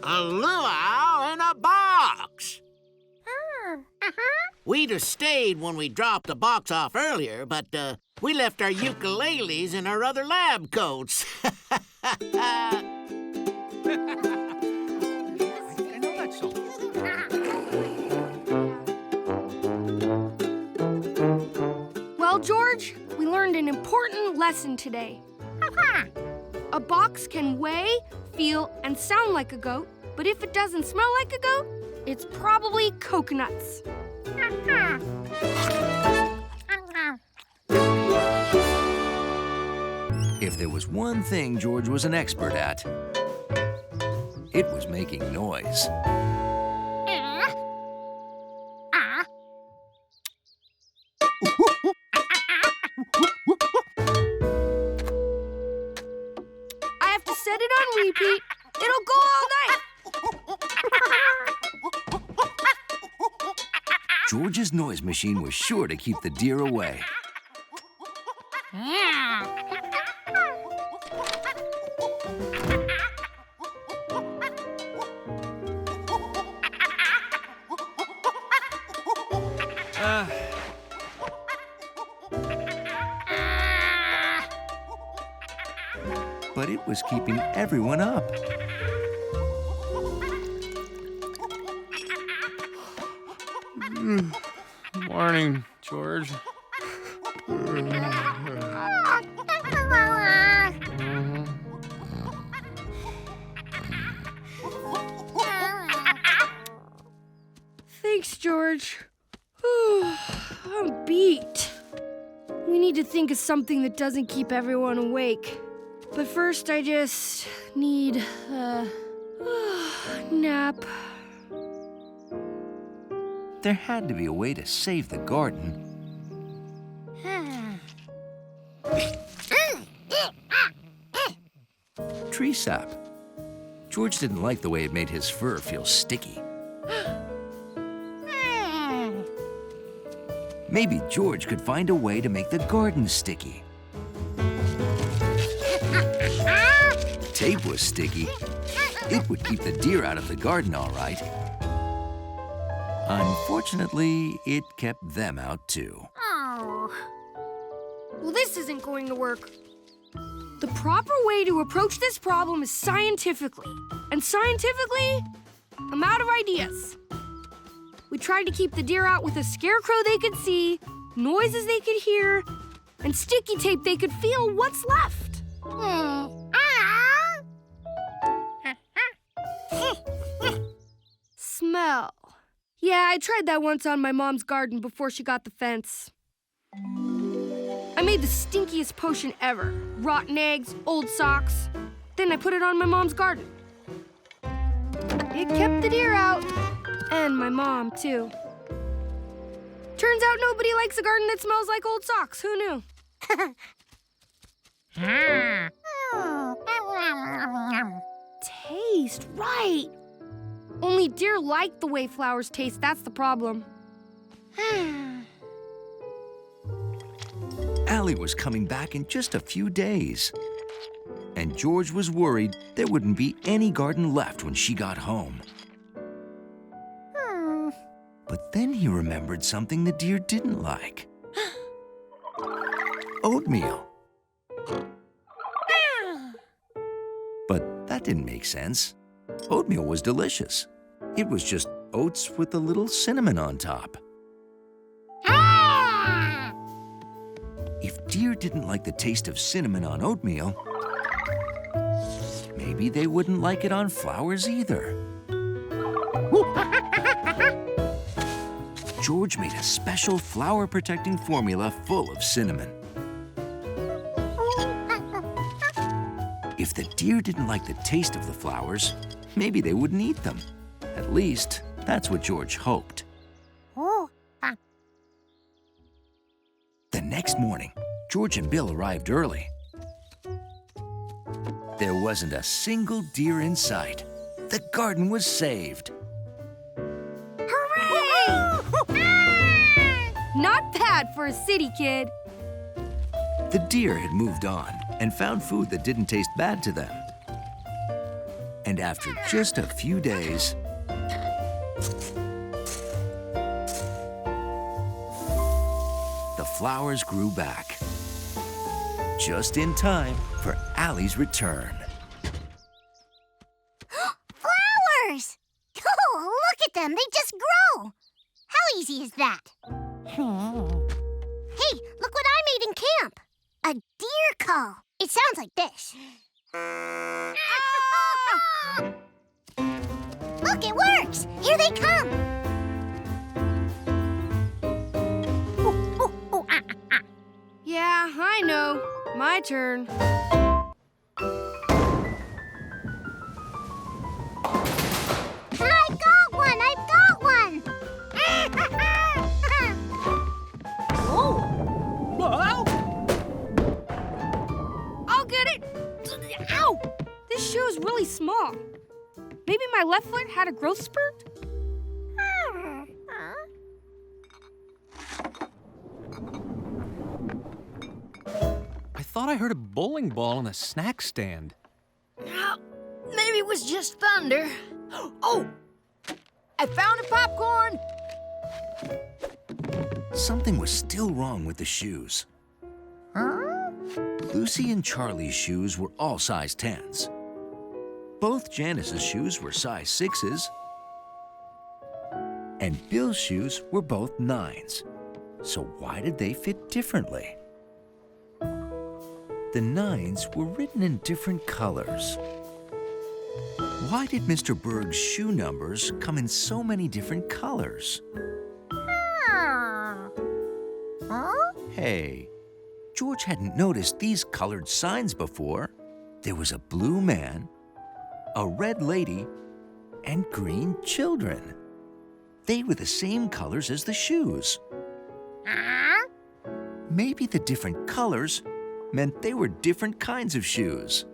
A luau in a box. We'd have stayed when we dropped the box off earlier, but we left our ukuleles in our other lab coats. Well, George, we learned an important lesson today. A box can weigh, feel, and sound like a goat, but if it doesn't smell like a goat, it's probably coconuts. If there was one thing George was an expert at, it was making noise. I have to set it on repeat. It'll go all night. George's noise machine was sure to keep the deer away. But it was keeping everyone up. Morning, George. Thanks, George. I'm beat. We need to think of something that doesn't keep everyone awake. But first, I just need a nap. There had to be a way to save the garden. Tree sap. George didn't like the way it made his fur feel sticky. Maybe George could find a way to make the garden sticky. Tape was sticky. It would keep the deer out of the garden all right. Unfortunately, it kept them out too. Oh. Well, this isn't going to work. The proper way to approach this problem is scientifically. And scientifically, I'm out of ideas. We tried to keep the deer out with a scarecrow they could see, noises they could hear, and sticky tape they could feel. What's left? Smell. Yeah, I tried that once on my mom's garden before she got the fence. I made the stinkiest potion ever. Rotten eggs, old socks. Then I put it on my mom's garden. It kept the deer out. And my mom, too. Turns out nobody likes a garden that smells like old socks. Who knew? Taste, right. Only deer like the way flowers taste. That's the problem. Allie was coming back in just a few days. And George was worried there wouldn't be any garden left when she got home. But then he remembered something the deer didn't like. that didn't make sense. Oatmeal was delicious. It was just oats with a little cinnamon on top. If deer didn't like the taste of cinnamon on oatmeal, maybe they wouldn't like it on flowers either. George made a special flower-protecting formula full of cinnamon. If the deer didn't like the taste of the flowers, maybe they wouldn't eat them. At least, that's what George hoped. The next morning, George and Bill arrived early. There wasn't a single deer in sight. The garden was saved. Not bad for a city kid. The deer had moved on and found food that didn't taste bad to them. And after just a few days, the flowers grew back. Just in time for Allie's return. Flowers! Oh, look at them. They just grow. How easy is that? Hey, look what I made in camp. A deer call. It sounds like this. Look, it works. Here they come. Yeah, I know. My turn. I've got one. I've got one. I'll get it. Ow! This shoe is really small. Maybe my left foot had a growth spurt? I thought I heard a bowling ball on a snack stand. Maybe it was just thunder. Oh! I found a popcorn! Something was still wrong with the shoes. Lucy and Charlie's shoes were all size 10s. Both Janice's shoes were size 6s. And Bill's shoes were both 9s. So why did they fit differently? The 9s were written in different colors. Why did Mr. Berg's shoe numbers come in so many different colors? Hey, George hadn't noticed these colored signs before. There was a blue man, a red lady, and green children. They were the same colors as the shoes. Maybe the different colors meant they were different kinds of shoes.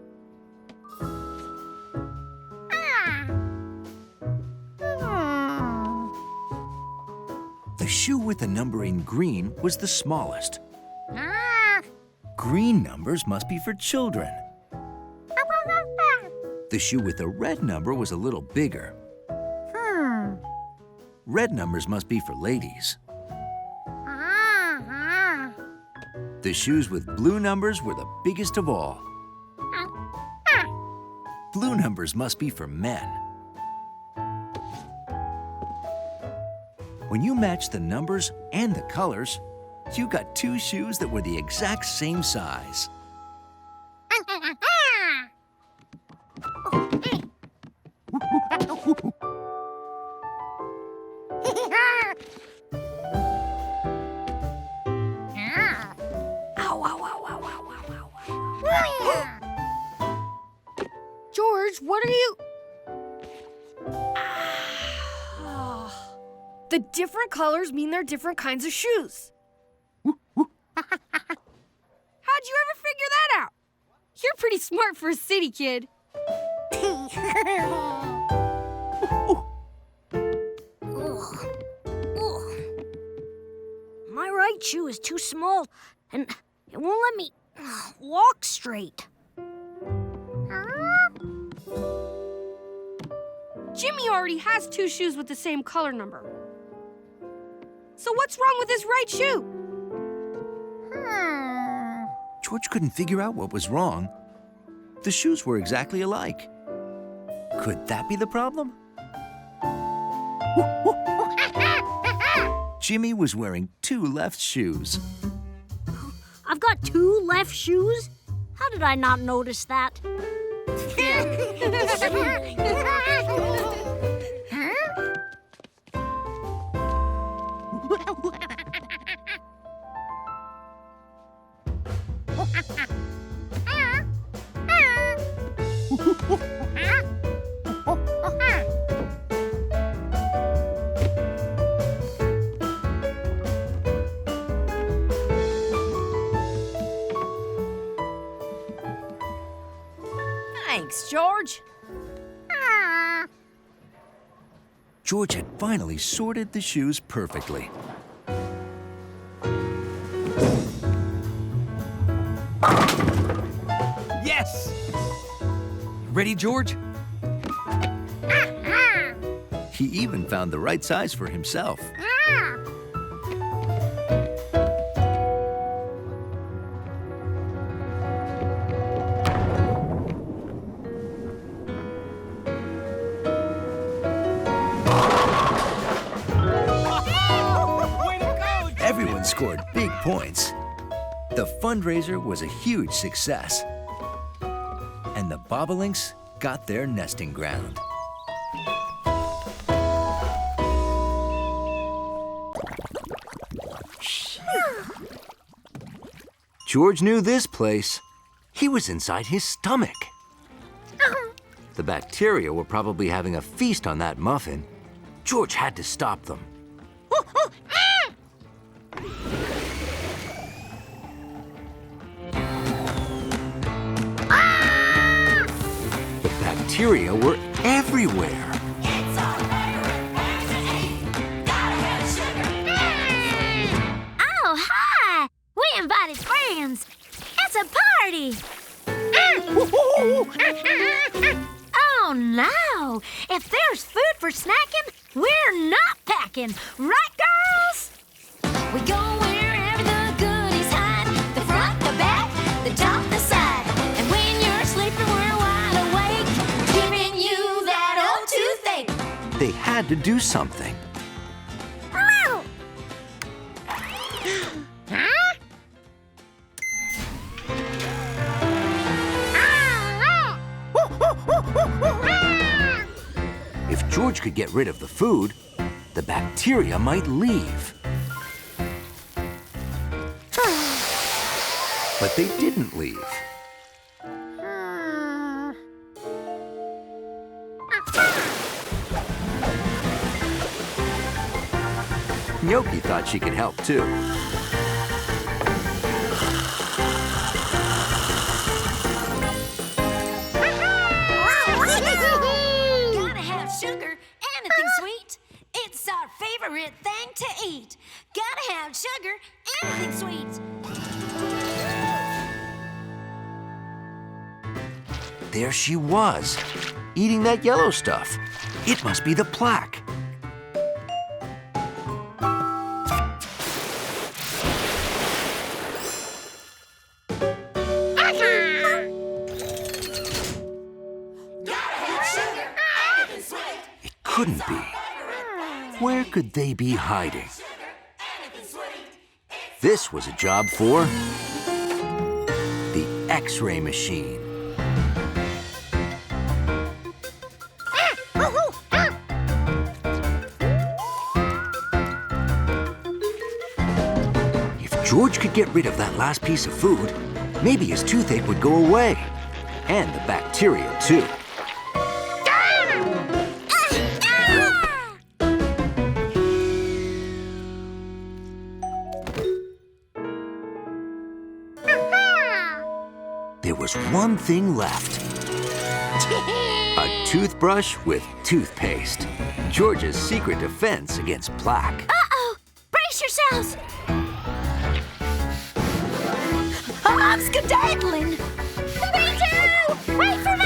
The shoe with the number in green was the smallest. Green numbers must be for children. The shoe with the red number was a little bigger. Red numbers must be for ladies. The shoes with blue numbers were the biggest of all. Blue numbers must be for men. When you matched the numbers and the colors, you got two shoes that were the exact same size. George, what are you... The different colors mean they're different kinds of shoes. How'd you ever figure that out? You're pretty smart for a city kid. My right shoe is too small, and it won't let me walk straight. Jimmy already has two shoes with the same color number. So what's wrong with his right shoe? George couldn't figure out what was wrong. The shoes were exactly alike. Could that be the problem? Jimmy was wearing 2 left shoes. I've got 2 left shoes? How did I not notice that? Thanks, George. George had finally sorted the shoes perfectly. Yes! Ready, George? He even found the right size for himself. Everyone scored big points. The fundraiser was a huge success. And the bobolinks got their nesting ground. George knew this place. He was inside his stomach. The bacteria were probably having a feast on that muffin. George had to stop them. The bacteria were everywhere. Oh, hi! We invited friends. It's a party. Oh, no! If there's food for snacking, we're not packing. Right, girls? We go wherever the goodies hide. The front, the back, the top, the side. And when you're sleeping, we're wide awake. Giving you that old toothache. They had to do something. If George could get rid of the food, the bacteria might leave. But they didn't leave. Gnocchi thought she could help too. Gotta have sugar, anything sweet. It's our favorite thing to eat. Gotta have sugar, anything sweet. There she was, eating that yellow stuff. It must be the plaque. It couldn't be. Where could they be hiding? This was a job for the X-ray machine. If George could get rid of that last piece of food, maybe his toothache would go away. And the bacteria, too. There was one thing left. A toothbrush with toothpaste. George's secret defense against plaque. Uh-oh! Brace yourselves! I'm skedaddling. Me too! Wait for me!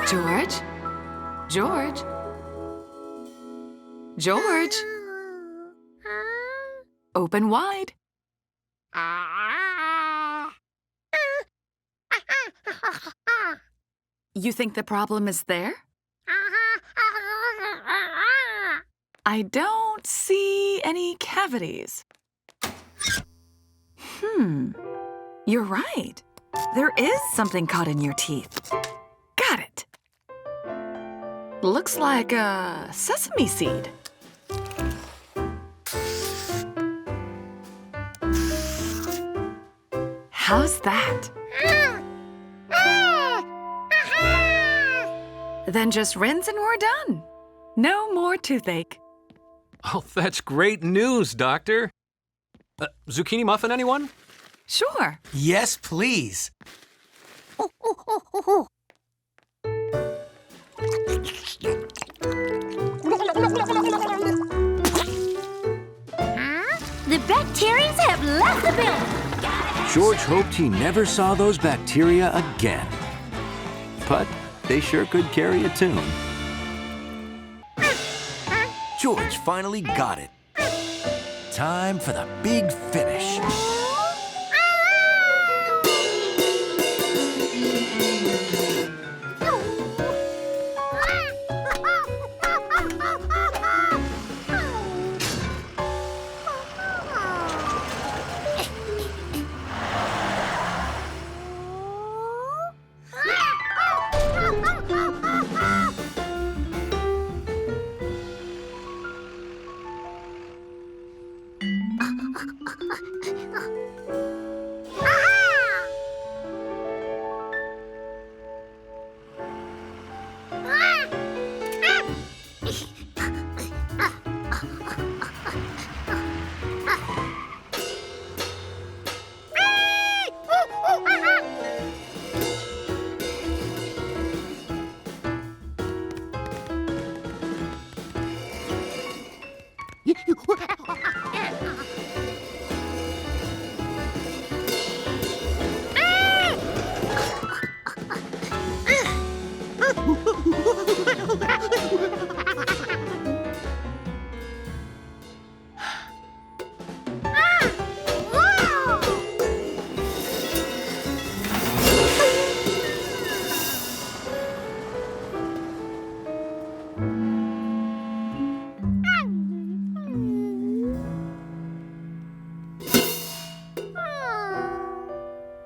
George? George. Open wide. You think the problem is there? I don't see any cavities. You're right. There is something caught in your teeth. Got it. Looks like a sesame seed. How's that? Then just rinse and we're done. No more toothache. Oh, that's great news, Doctor. Zucchini muffin, anyone? Sure. Yes, please. The bacterias have left the building. George hoped he never saw those bacteria again. But they sure could carry a tune. George finally got it. Time for the big finish.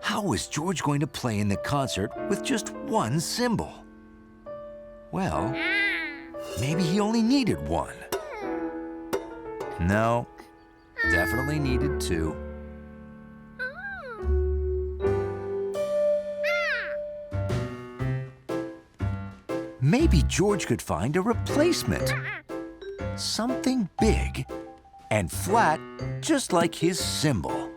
How was George going to play in the concert with just one cymbal? Well, maybe he only needed one. No, definitely needed two. Maybe George could find a replacement. Something big and flat, just like his cymbal.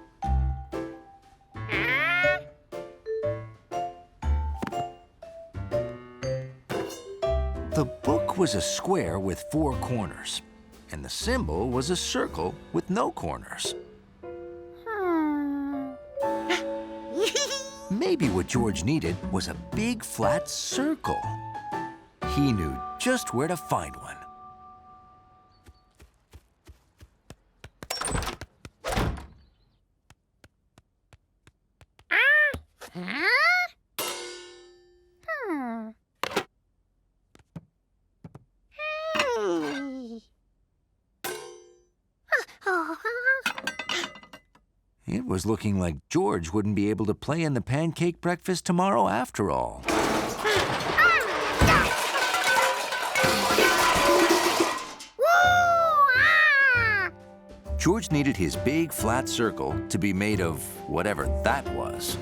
The book was a square with 4 corners, and the cymbal was a circle with no corners. Maybe what George needed was a big flat circle. He knew just where to find one. It was looking like George wouldn't be able to play in the pancake breakfast tomorrow after all. George needed his big flat circle to be made of whatever that was.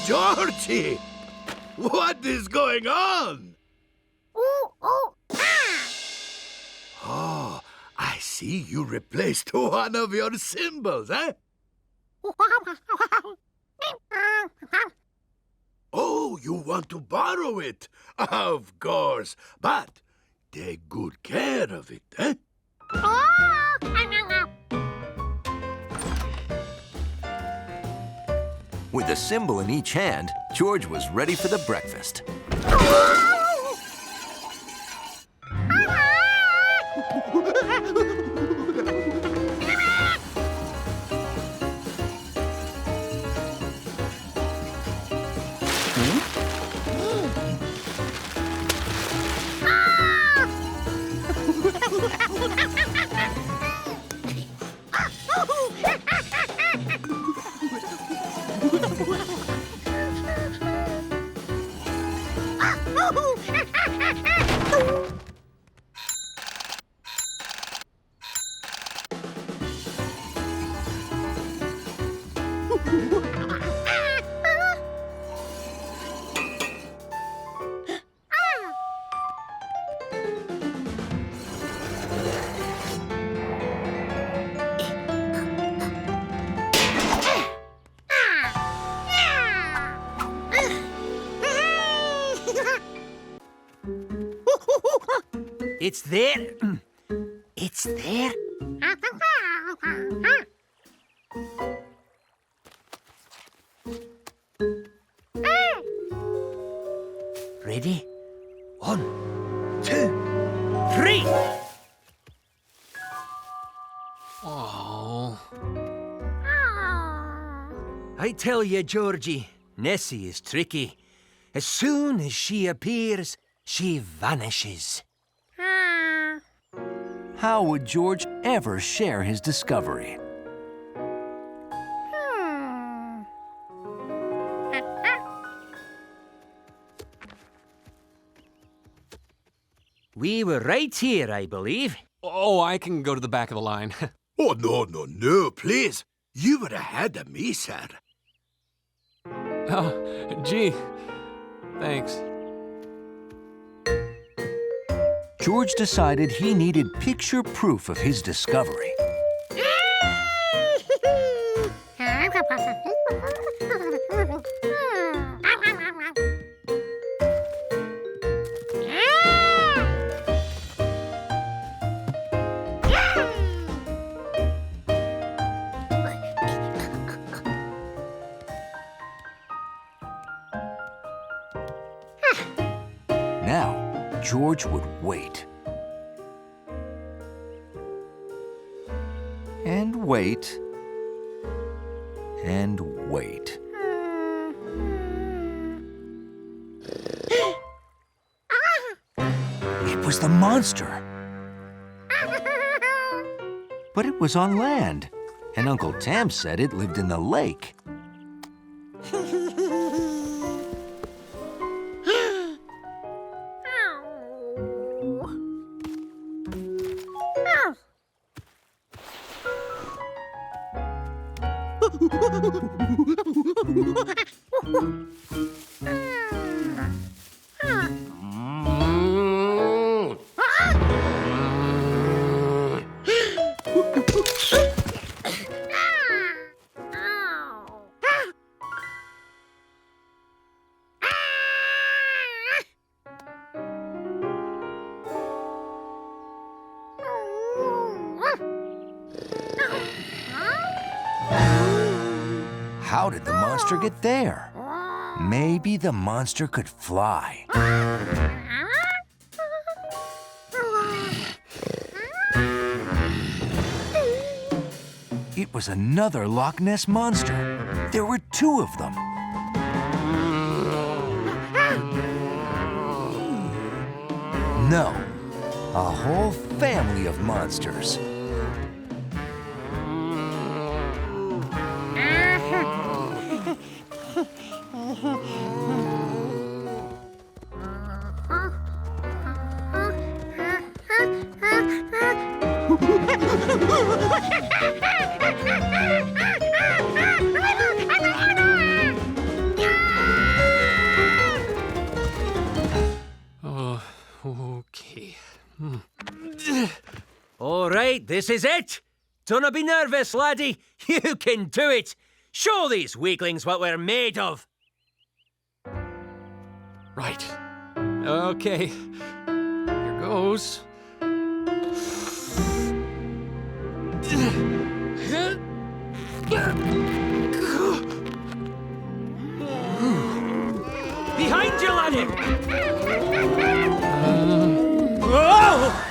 Georgie! What is going on? Oh, I see you replaced one of your cymbals, eh? Oh, you want to borrow it? Of course. But take good care of it, eh? With a cymbal in each hand, George was ready for the breakfast. It's there. It's there. Ready? 1, 2, 3. Oh. I tell you, Georgie, Nessie is tricky. As soon as she appears, she vanishes. How would George ever share his discovery? We were right here, I believe. Oh, I can go to the back of the line. Oh, no, please. You would have had me, sir. Oh, gee. Thanks. George decided he needed picture proof of his discovery. Now, George would wait. And wait. And wait. It was the monster. But it was on land, and Uncle Tam said it lived in the lake. How did the monster get there? Maybe the monster could fly. It was another Loch Ness monster. There were 2 of them. No, a whole family of monsters. Oh, okay. All right, this is it. Don't be nervous, laddie. You can do it. Show these weaklings what we're made of. Right. Okay. Here goes. Behind you, laddie! Oh!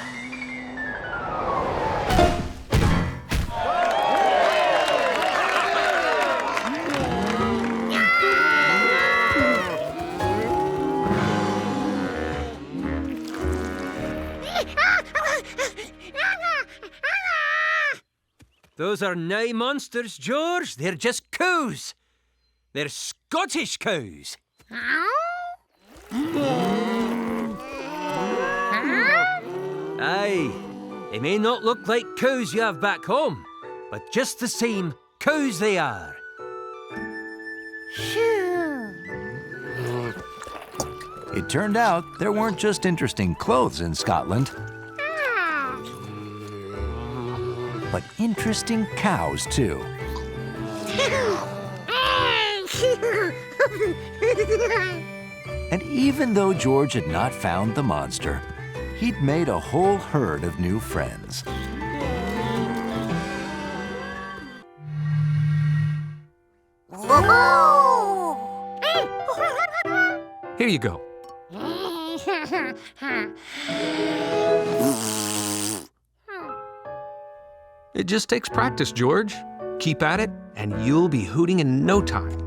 Those are nae monsters, George. They're just cows. They're Scottish cows. Aye, they may not look like cows you have back home, but just the same, cows they are. It turned out there weren't just interesting clothes in Scotland, but interesting cows, too. And even though George had not found the monster, he'd made a whole herd of new friends. Here you go. It just takes practice, George. Keep at it, and you'll be hooting in no time.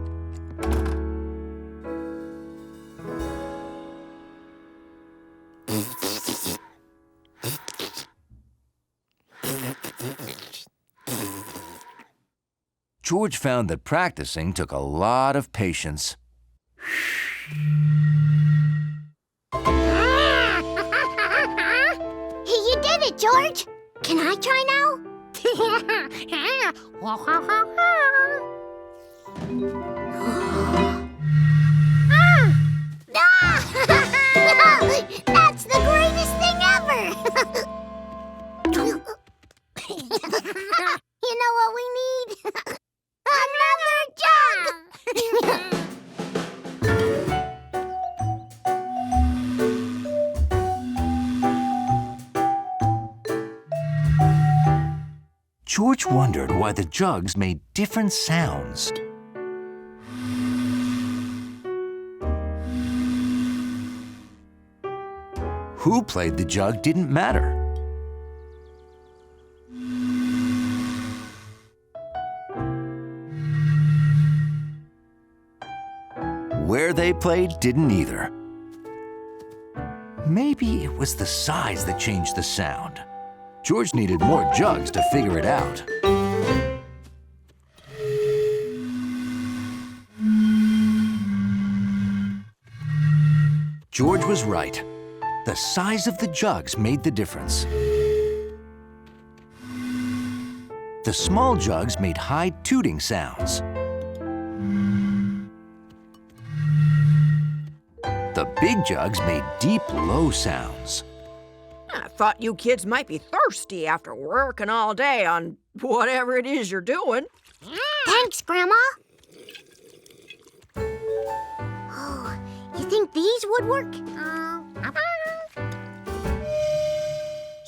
George found that practicing took a lot of patience. You did it, George. Can I try now? That's the greatest thing ever! You know what we need? Another jug! George wondered why the jugs made different sounds. Who played the jug didn't matter. Where they played didn't either. Maybe it was the size that changed the sound. George needed more jugs to figure it out. George was right. The size of the jugs made the difference. The small jugs made high tooting sounds. The big jugs made deep, low sounds. I thought you kids might be thirsty after working all day on whatever it is you're doing. Thanks, Grandma. Oh, you think these would work?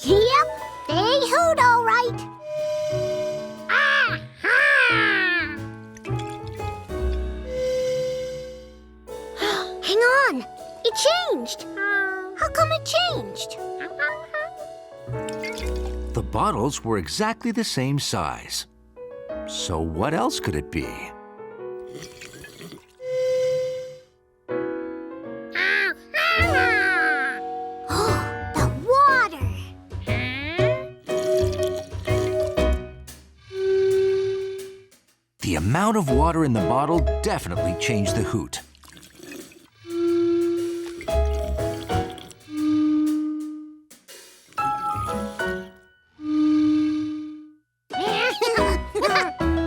Yep, they hoot all right. Hang on, it changed. How come it changed? The bottles were exactly the same size. So what else could it be? The water! The amount of water in the bottle definitely changed the hoot.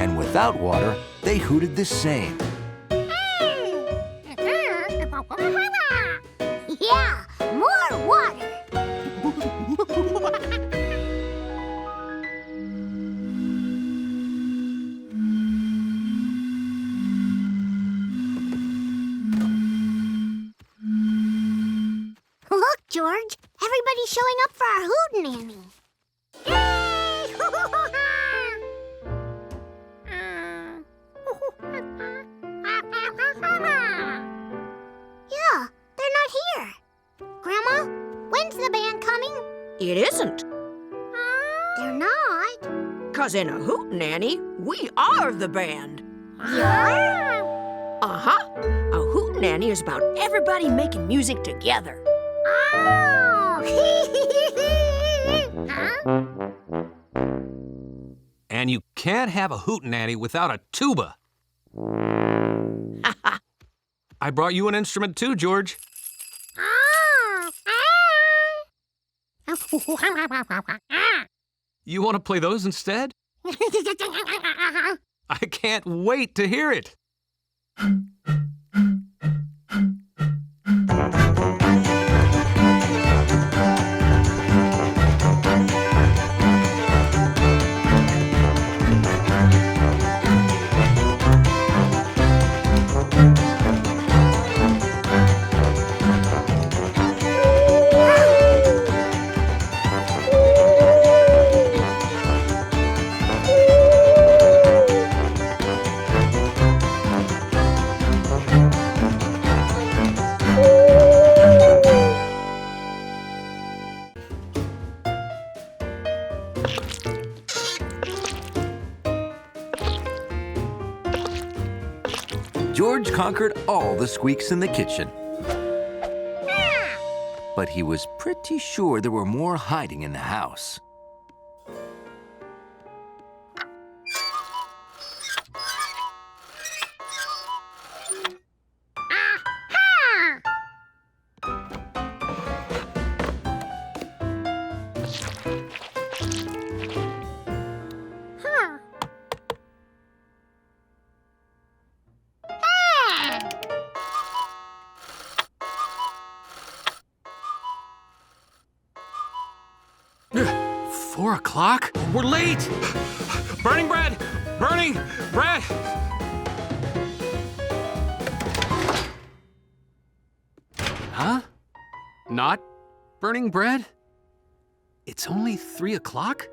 And without water, they hooted the same. Yeah, more water! George, everybody's showing up for our Hootenanny. Yay! Yeah, they're not here. Grandma, when's the band coming? It isn't. They're not. 'Cause in a Hootenanny, we are the band. Yeah? Uh-huh. A Hootenanny is about everybody making music together. Oh! And you can't have a Hootenanny without a tuba. I brought you an instrument too, George. You want to play those instead? I can't wait to hear it. George conquered all the squeaks in the kitchen. But he was pretty sure there were more hiding in the house. Four o'clock? We're late! Burning bread! Burning bread! Huh? Not burning bread? It's only 3 o'clock?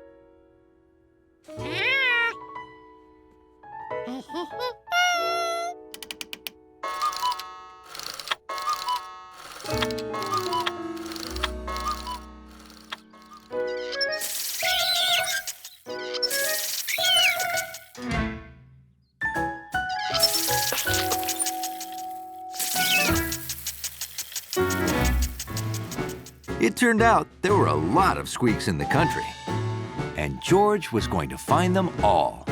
It turned out there were a lot of squeaks in the country, and George was going to find them all.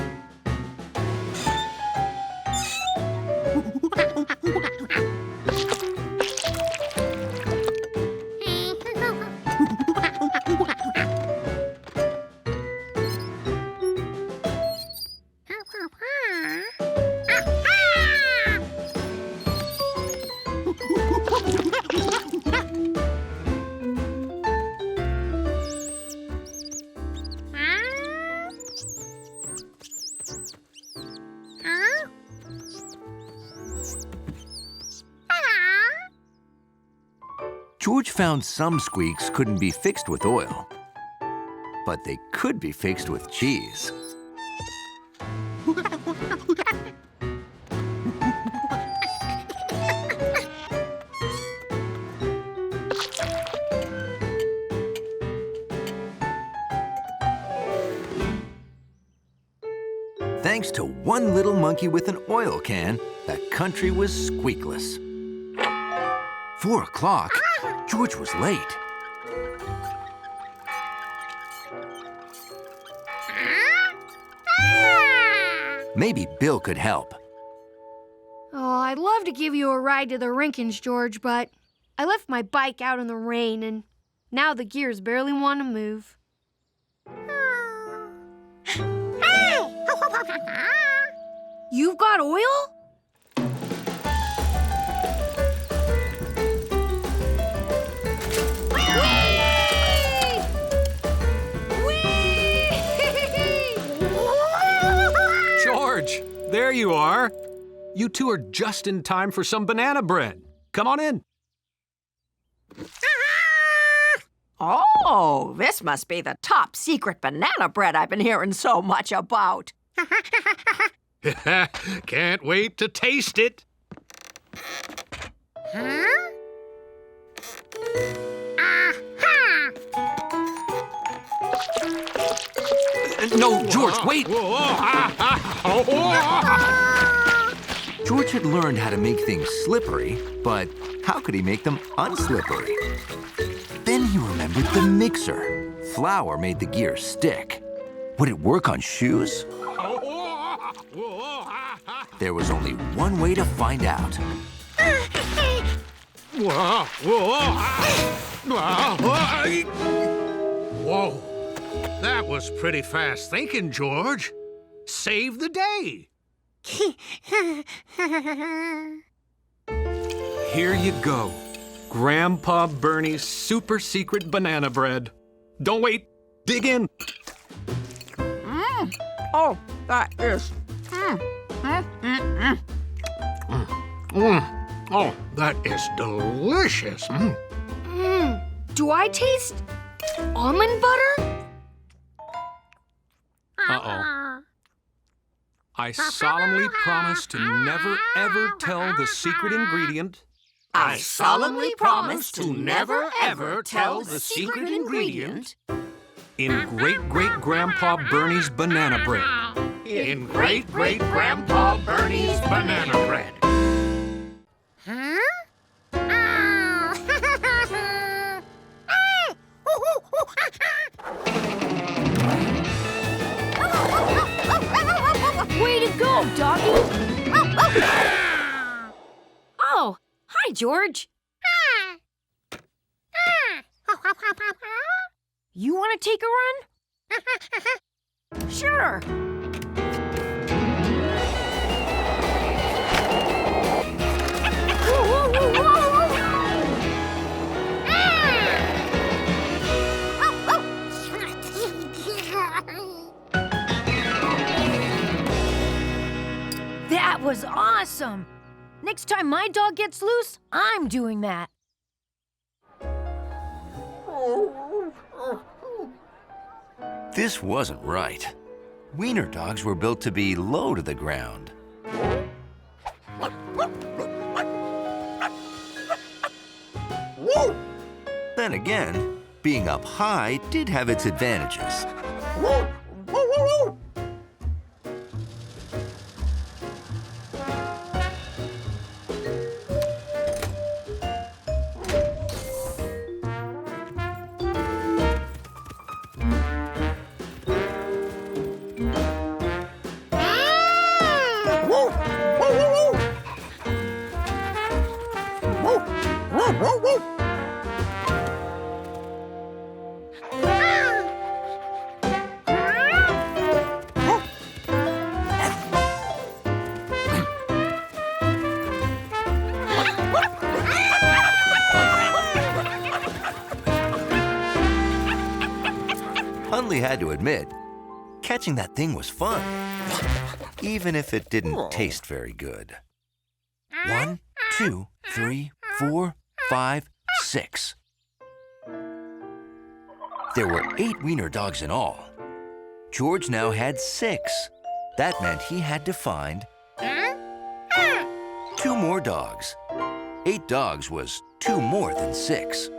George found some squeaks couldn't be fixed with oil, but they could be fixed with cheese. Thanks to one little monkey with an oil can, the country was squeakless. 4 o'clock? George was late. Maybe Bill could help. Oh, I'd love to give you a ride to the Rinkins, George, but I left my bike out in the rain, and now the gears barely want to move. You've got oil? George, there you are. You two are just in time for some banana bread. Come on in. This must be the top secret banana bread I've been hearing so much about. Can't wait to taste it. Huh? No, George, wait! George had learned how to make things slippery, but how could he make them unslippery? Then he remembered the mixer. Flour made the gear stick. Would it work on shoes? There was only one way to find out. Whoa, that was pretty fast thinking, George. Save the day. Here you go. Grandpa Bernie's super secret banana bread. Don't wait. Dig in. Oh, that is... Oh, that is delicious. Do I taste almond butter? Uh-oh. I solemnly promise to never, ever tell the secret ingredient. I solemnly promise to never, ever tell the secret ingredient In great-great-grandpa Bernie's banana bread. in great-great-grandpa Bernie's banana bread. Huh? Way to go, doggy! Oh, hi, George. You want to take a run? Sure. That was awesome! Next time my dog gets loose, I'm doing that. This wasn't right. Wiener dogs were built to be low to the ground. Then again, being up high did have its advantages. Hundley had to admit, catching that thing was fun, even if it didn't taste very good. 1, 2, 3, 4, 5, 6. There were 8 wiener dogs in all. George now had 6. That meant he had to find 2 more dogs. 8 dogs was 2 more than 6.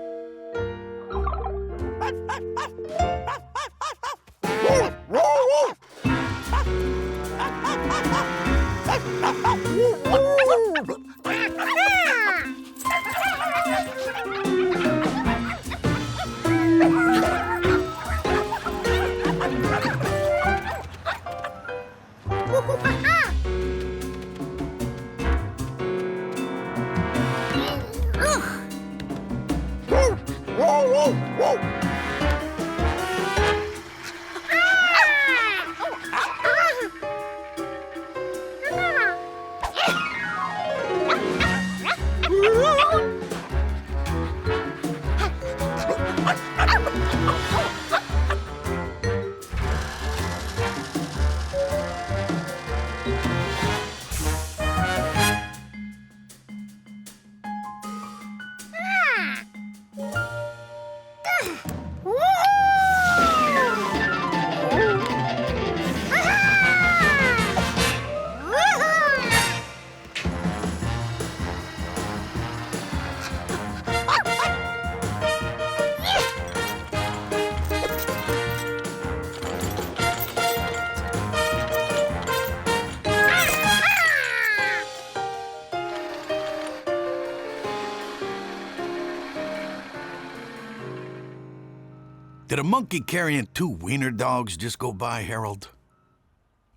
Did a monkey carrying 2 wiener dogs just go by, Harold?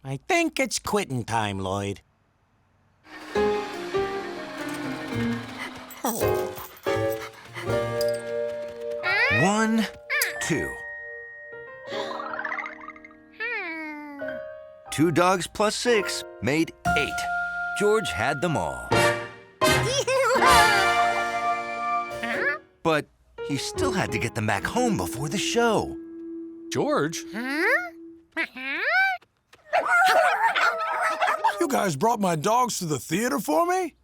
I think it's quitting time, Lloyd. One, 2. 2 dogs plus 6 made 8. George had them all. But he still had to get them back home before the show. George? You guys brought my dogs to the theater for me?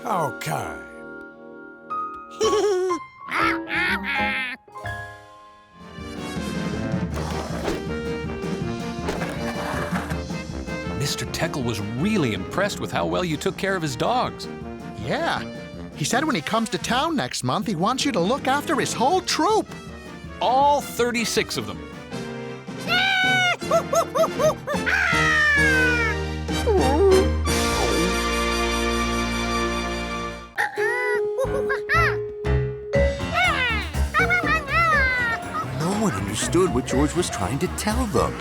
How kind. Mr. Teckle was really impressed with how well you took care of his dogs. Yeah. He said when he comes to town next month, he wants you to look after his whole troop. All 36 of them. No one understood what George was trying to tell them.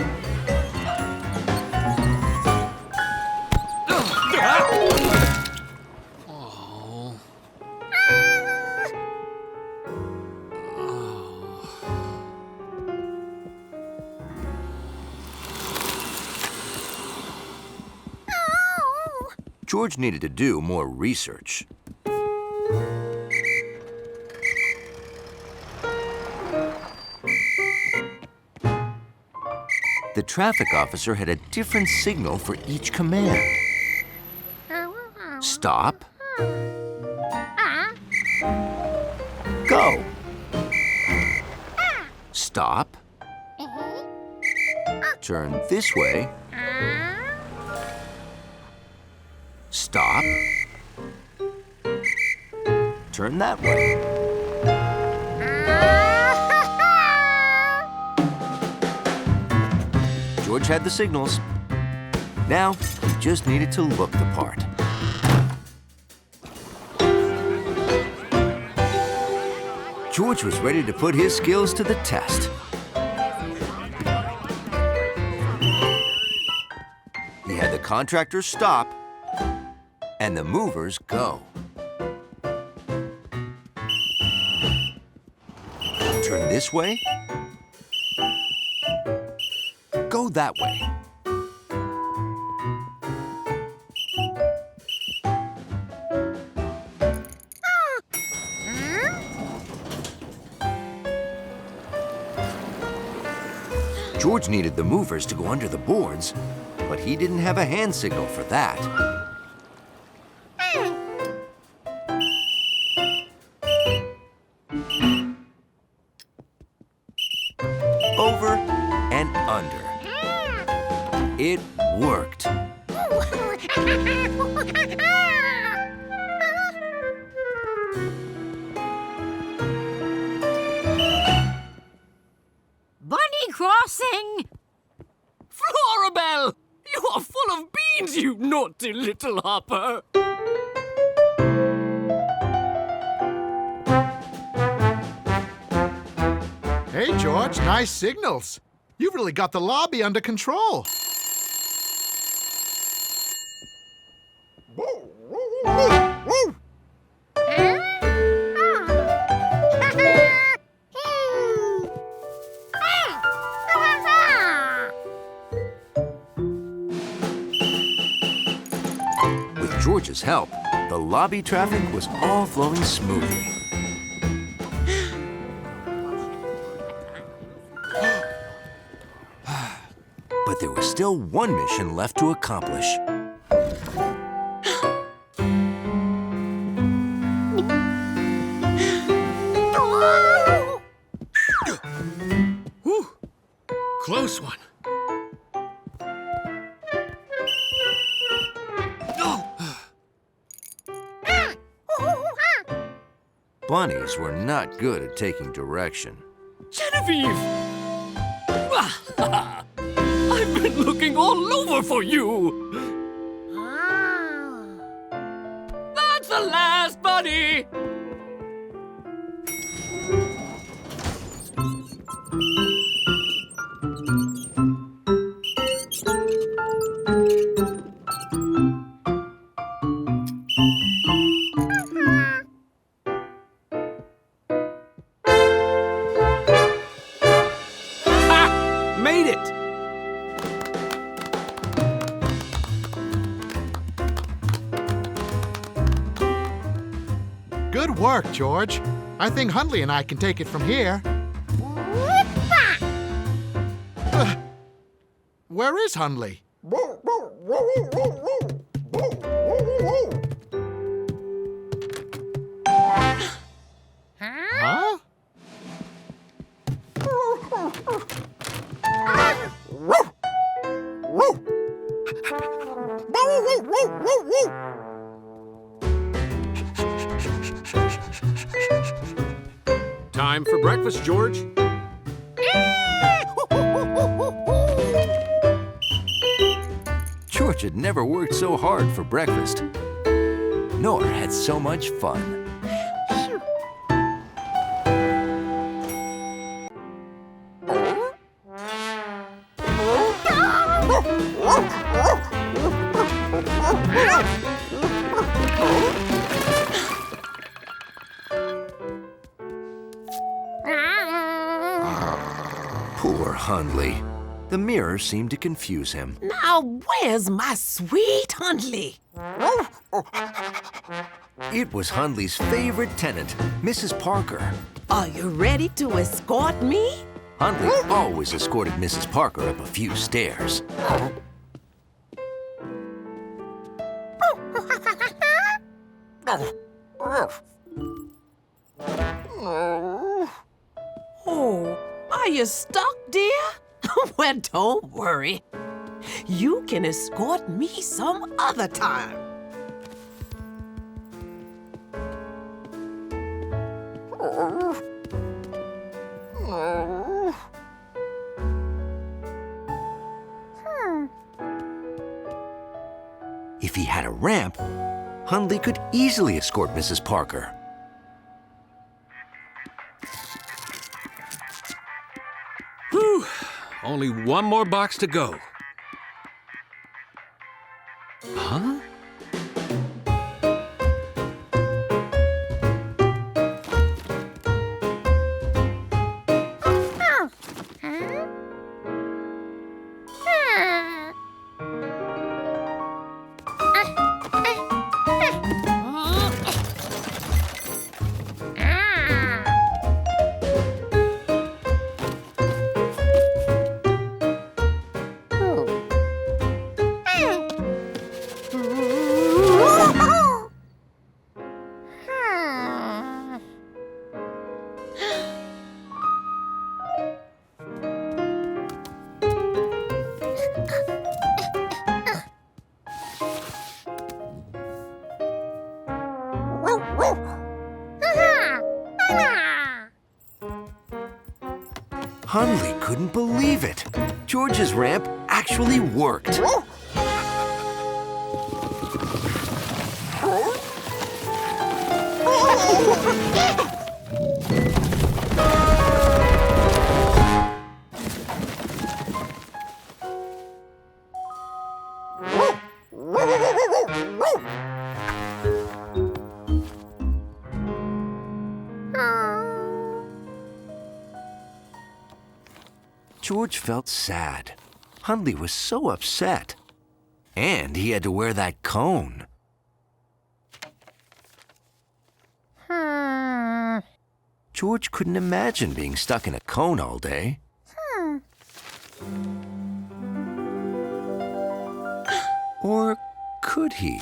George needed to do more research. The traffic officer had a different signal for each command. Stop. Go. Stop. Turn this way. Stop. Turn that way. George had the signals. Now, he just needed to look the part. George was ready to put his skills to the test. He had the contractors stop and the movers go. Turn this way. Go that way. George needed the movers to go under the boards, but he didn't have a hand signal for that. Over and under. It worked. Bunny crossing! Florabelle! You are full of beans, you naughty little hopper! Hey, George, nice signals. You've really got the lobby under control. With George's help, the lobby traffic was all flowing smoothly. But there was still one mission left to accomplish. Whew. Close one. Bunnies were not good at taking direction. Genevieve! I've been looking all over for you! That's the last bunny! Good work, George. I think Hundley and I can take it from here. Where is Hundley? Huh? Time for breakfast, George. George had never worked so hard for breakfast, nor had so much fun. Poor Hundley. The mirror seemed to confuse him. Now, where's my sweet Hundley? It was Hundley's favorite tenant, Mrs. Parker. Are you ready to escort me? Hundley always escorted Mrs. Parker up a few stairs. Oh, are you stuck, dear? Well, don't worry. You can escort me some other time. If he had a ramp, Hundley could easily escort Mrs. Parker. Whew. Only one more box to go. Huh? Hundley couldn't believe it. George's ramp actually worked. George felt sad. Hundley was so upset. And he had to wear that cone. George couldn't imagine being stuck in a cone all day. Or could he?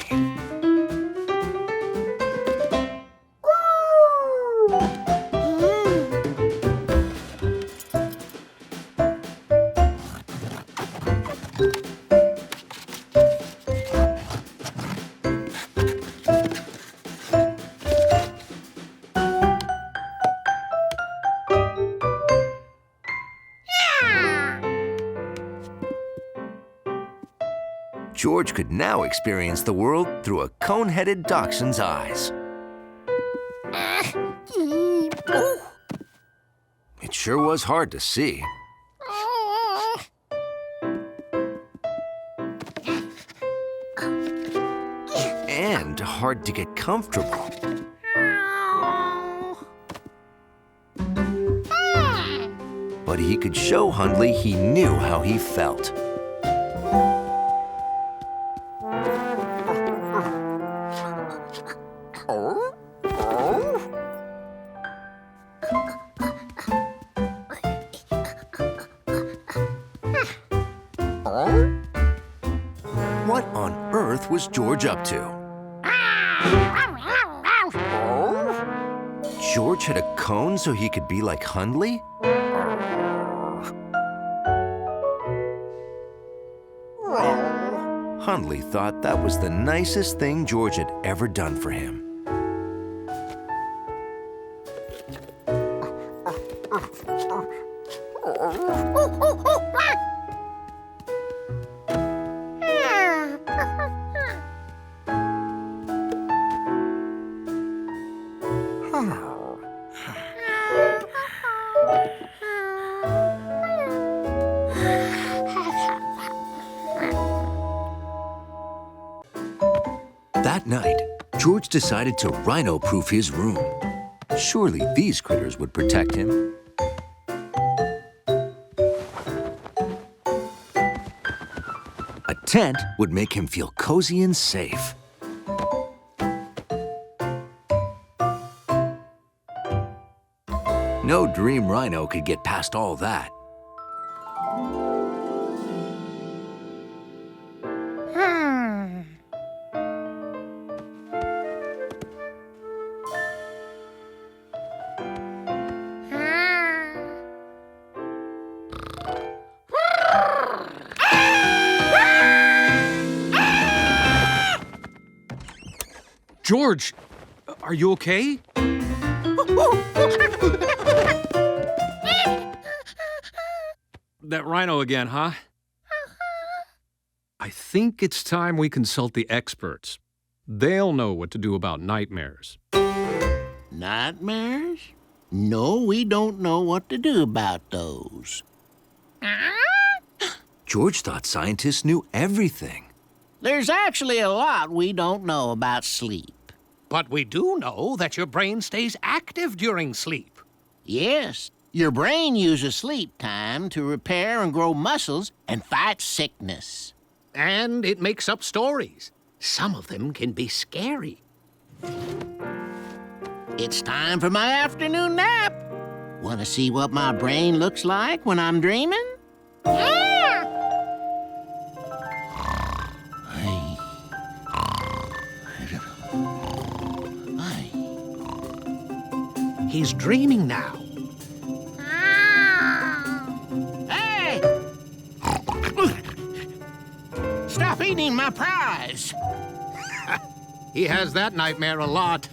George could now experience the world through a cone-headed dachshund's eyes. It sure was hard to see. And hard to get comfortable. But he could show Hundley he knew how he felt. what was George up to? George had a cone so he could be like Hundley? Hundley thought that was the nicest thing George had ever done for him. That night, George decided to rhino-proof his room. Surely these critters would protect him. A tent would make him feel cozy and safe. No dream rhino could get past all that. George, are you okay? That rhino again, huh? I think it's time we consult the experts. They'll know what to do about nightmares. Nightmares? No, we don't know what to do about those. George thought scientists knew everything. There's actually a lot we don't know about sleep. But we do know that your brain stays active during sleep. Yes, your brain uses sleep time to repair and grow muscles and fight sickness. And it makes up stories. Some of them can be scary. It's time for my afternoon nap. Want to see what my brain looks like when I'm dreaming? Yeah! He's dreaming now. Hey! Stop eating my prize! He has that nightmare a lot.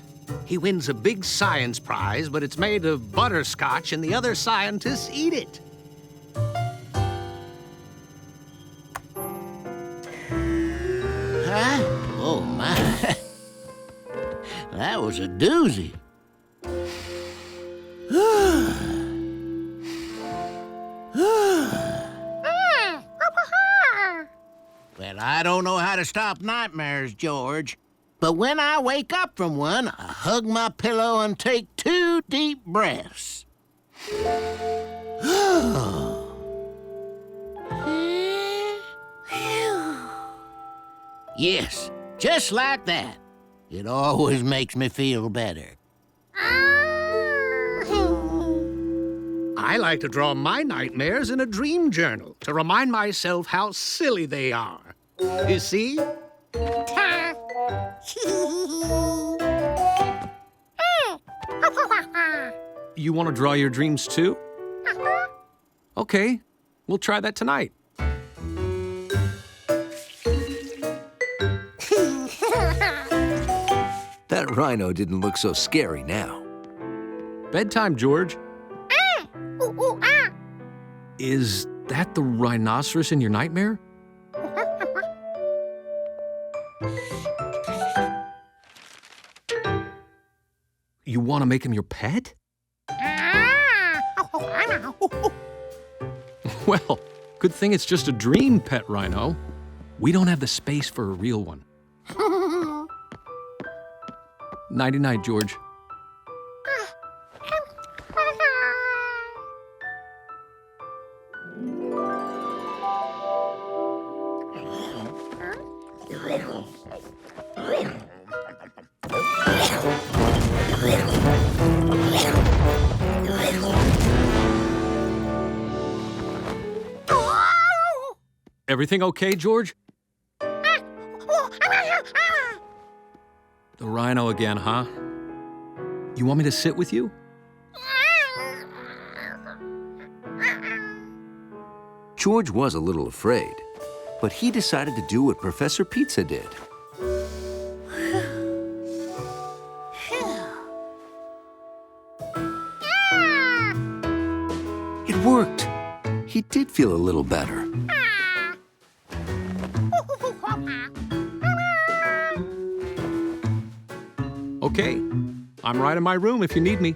He wins a big science prize, but it's made of butterscotch and the other scientists eat it. Huh? Oh, my. That was a doozy. Well, I don't know how to stop nightmares, George. But when I wake up from one, I hug my pillow and take 2 deep breaths. Yes, just like that. It always makes me feel better. I like to draw my nightmares in a dream journal to remind myself how silly they are. You see? You want to draw your dreams too? Okay, we'll try that tonight. That rhino didn't look so scary now. Bedtime, George. Is that the rhinoceros in your nightmare? You want to make him your pet? Well, good thing it's just a dream pet rhino. We don't have the space for a real one. Nighty-night, George. Everything okay, George? The rhino again, huh? You want me to sit with you? George was a little afraid, but he decided to do what Professor Pizza did. It worked. He did feel a little better. Okay, I'm right in my room if you need me.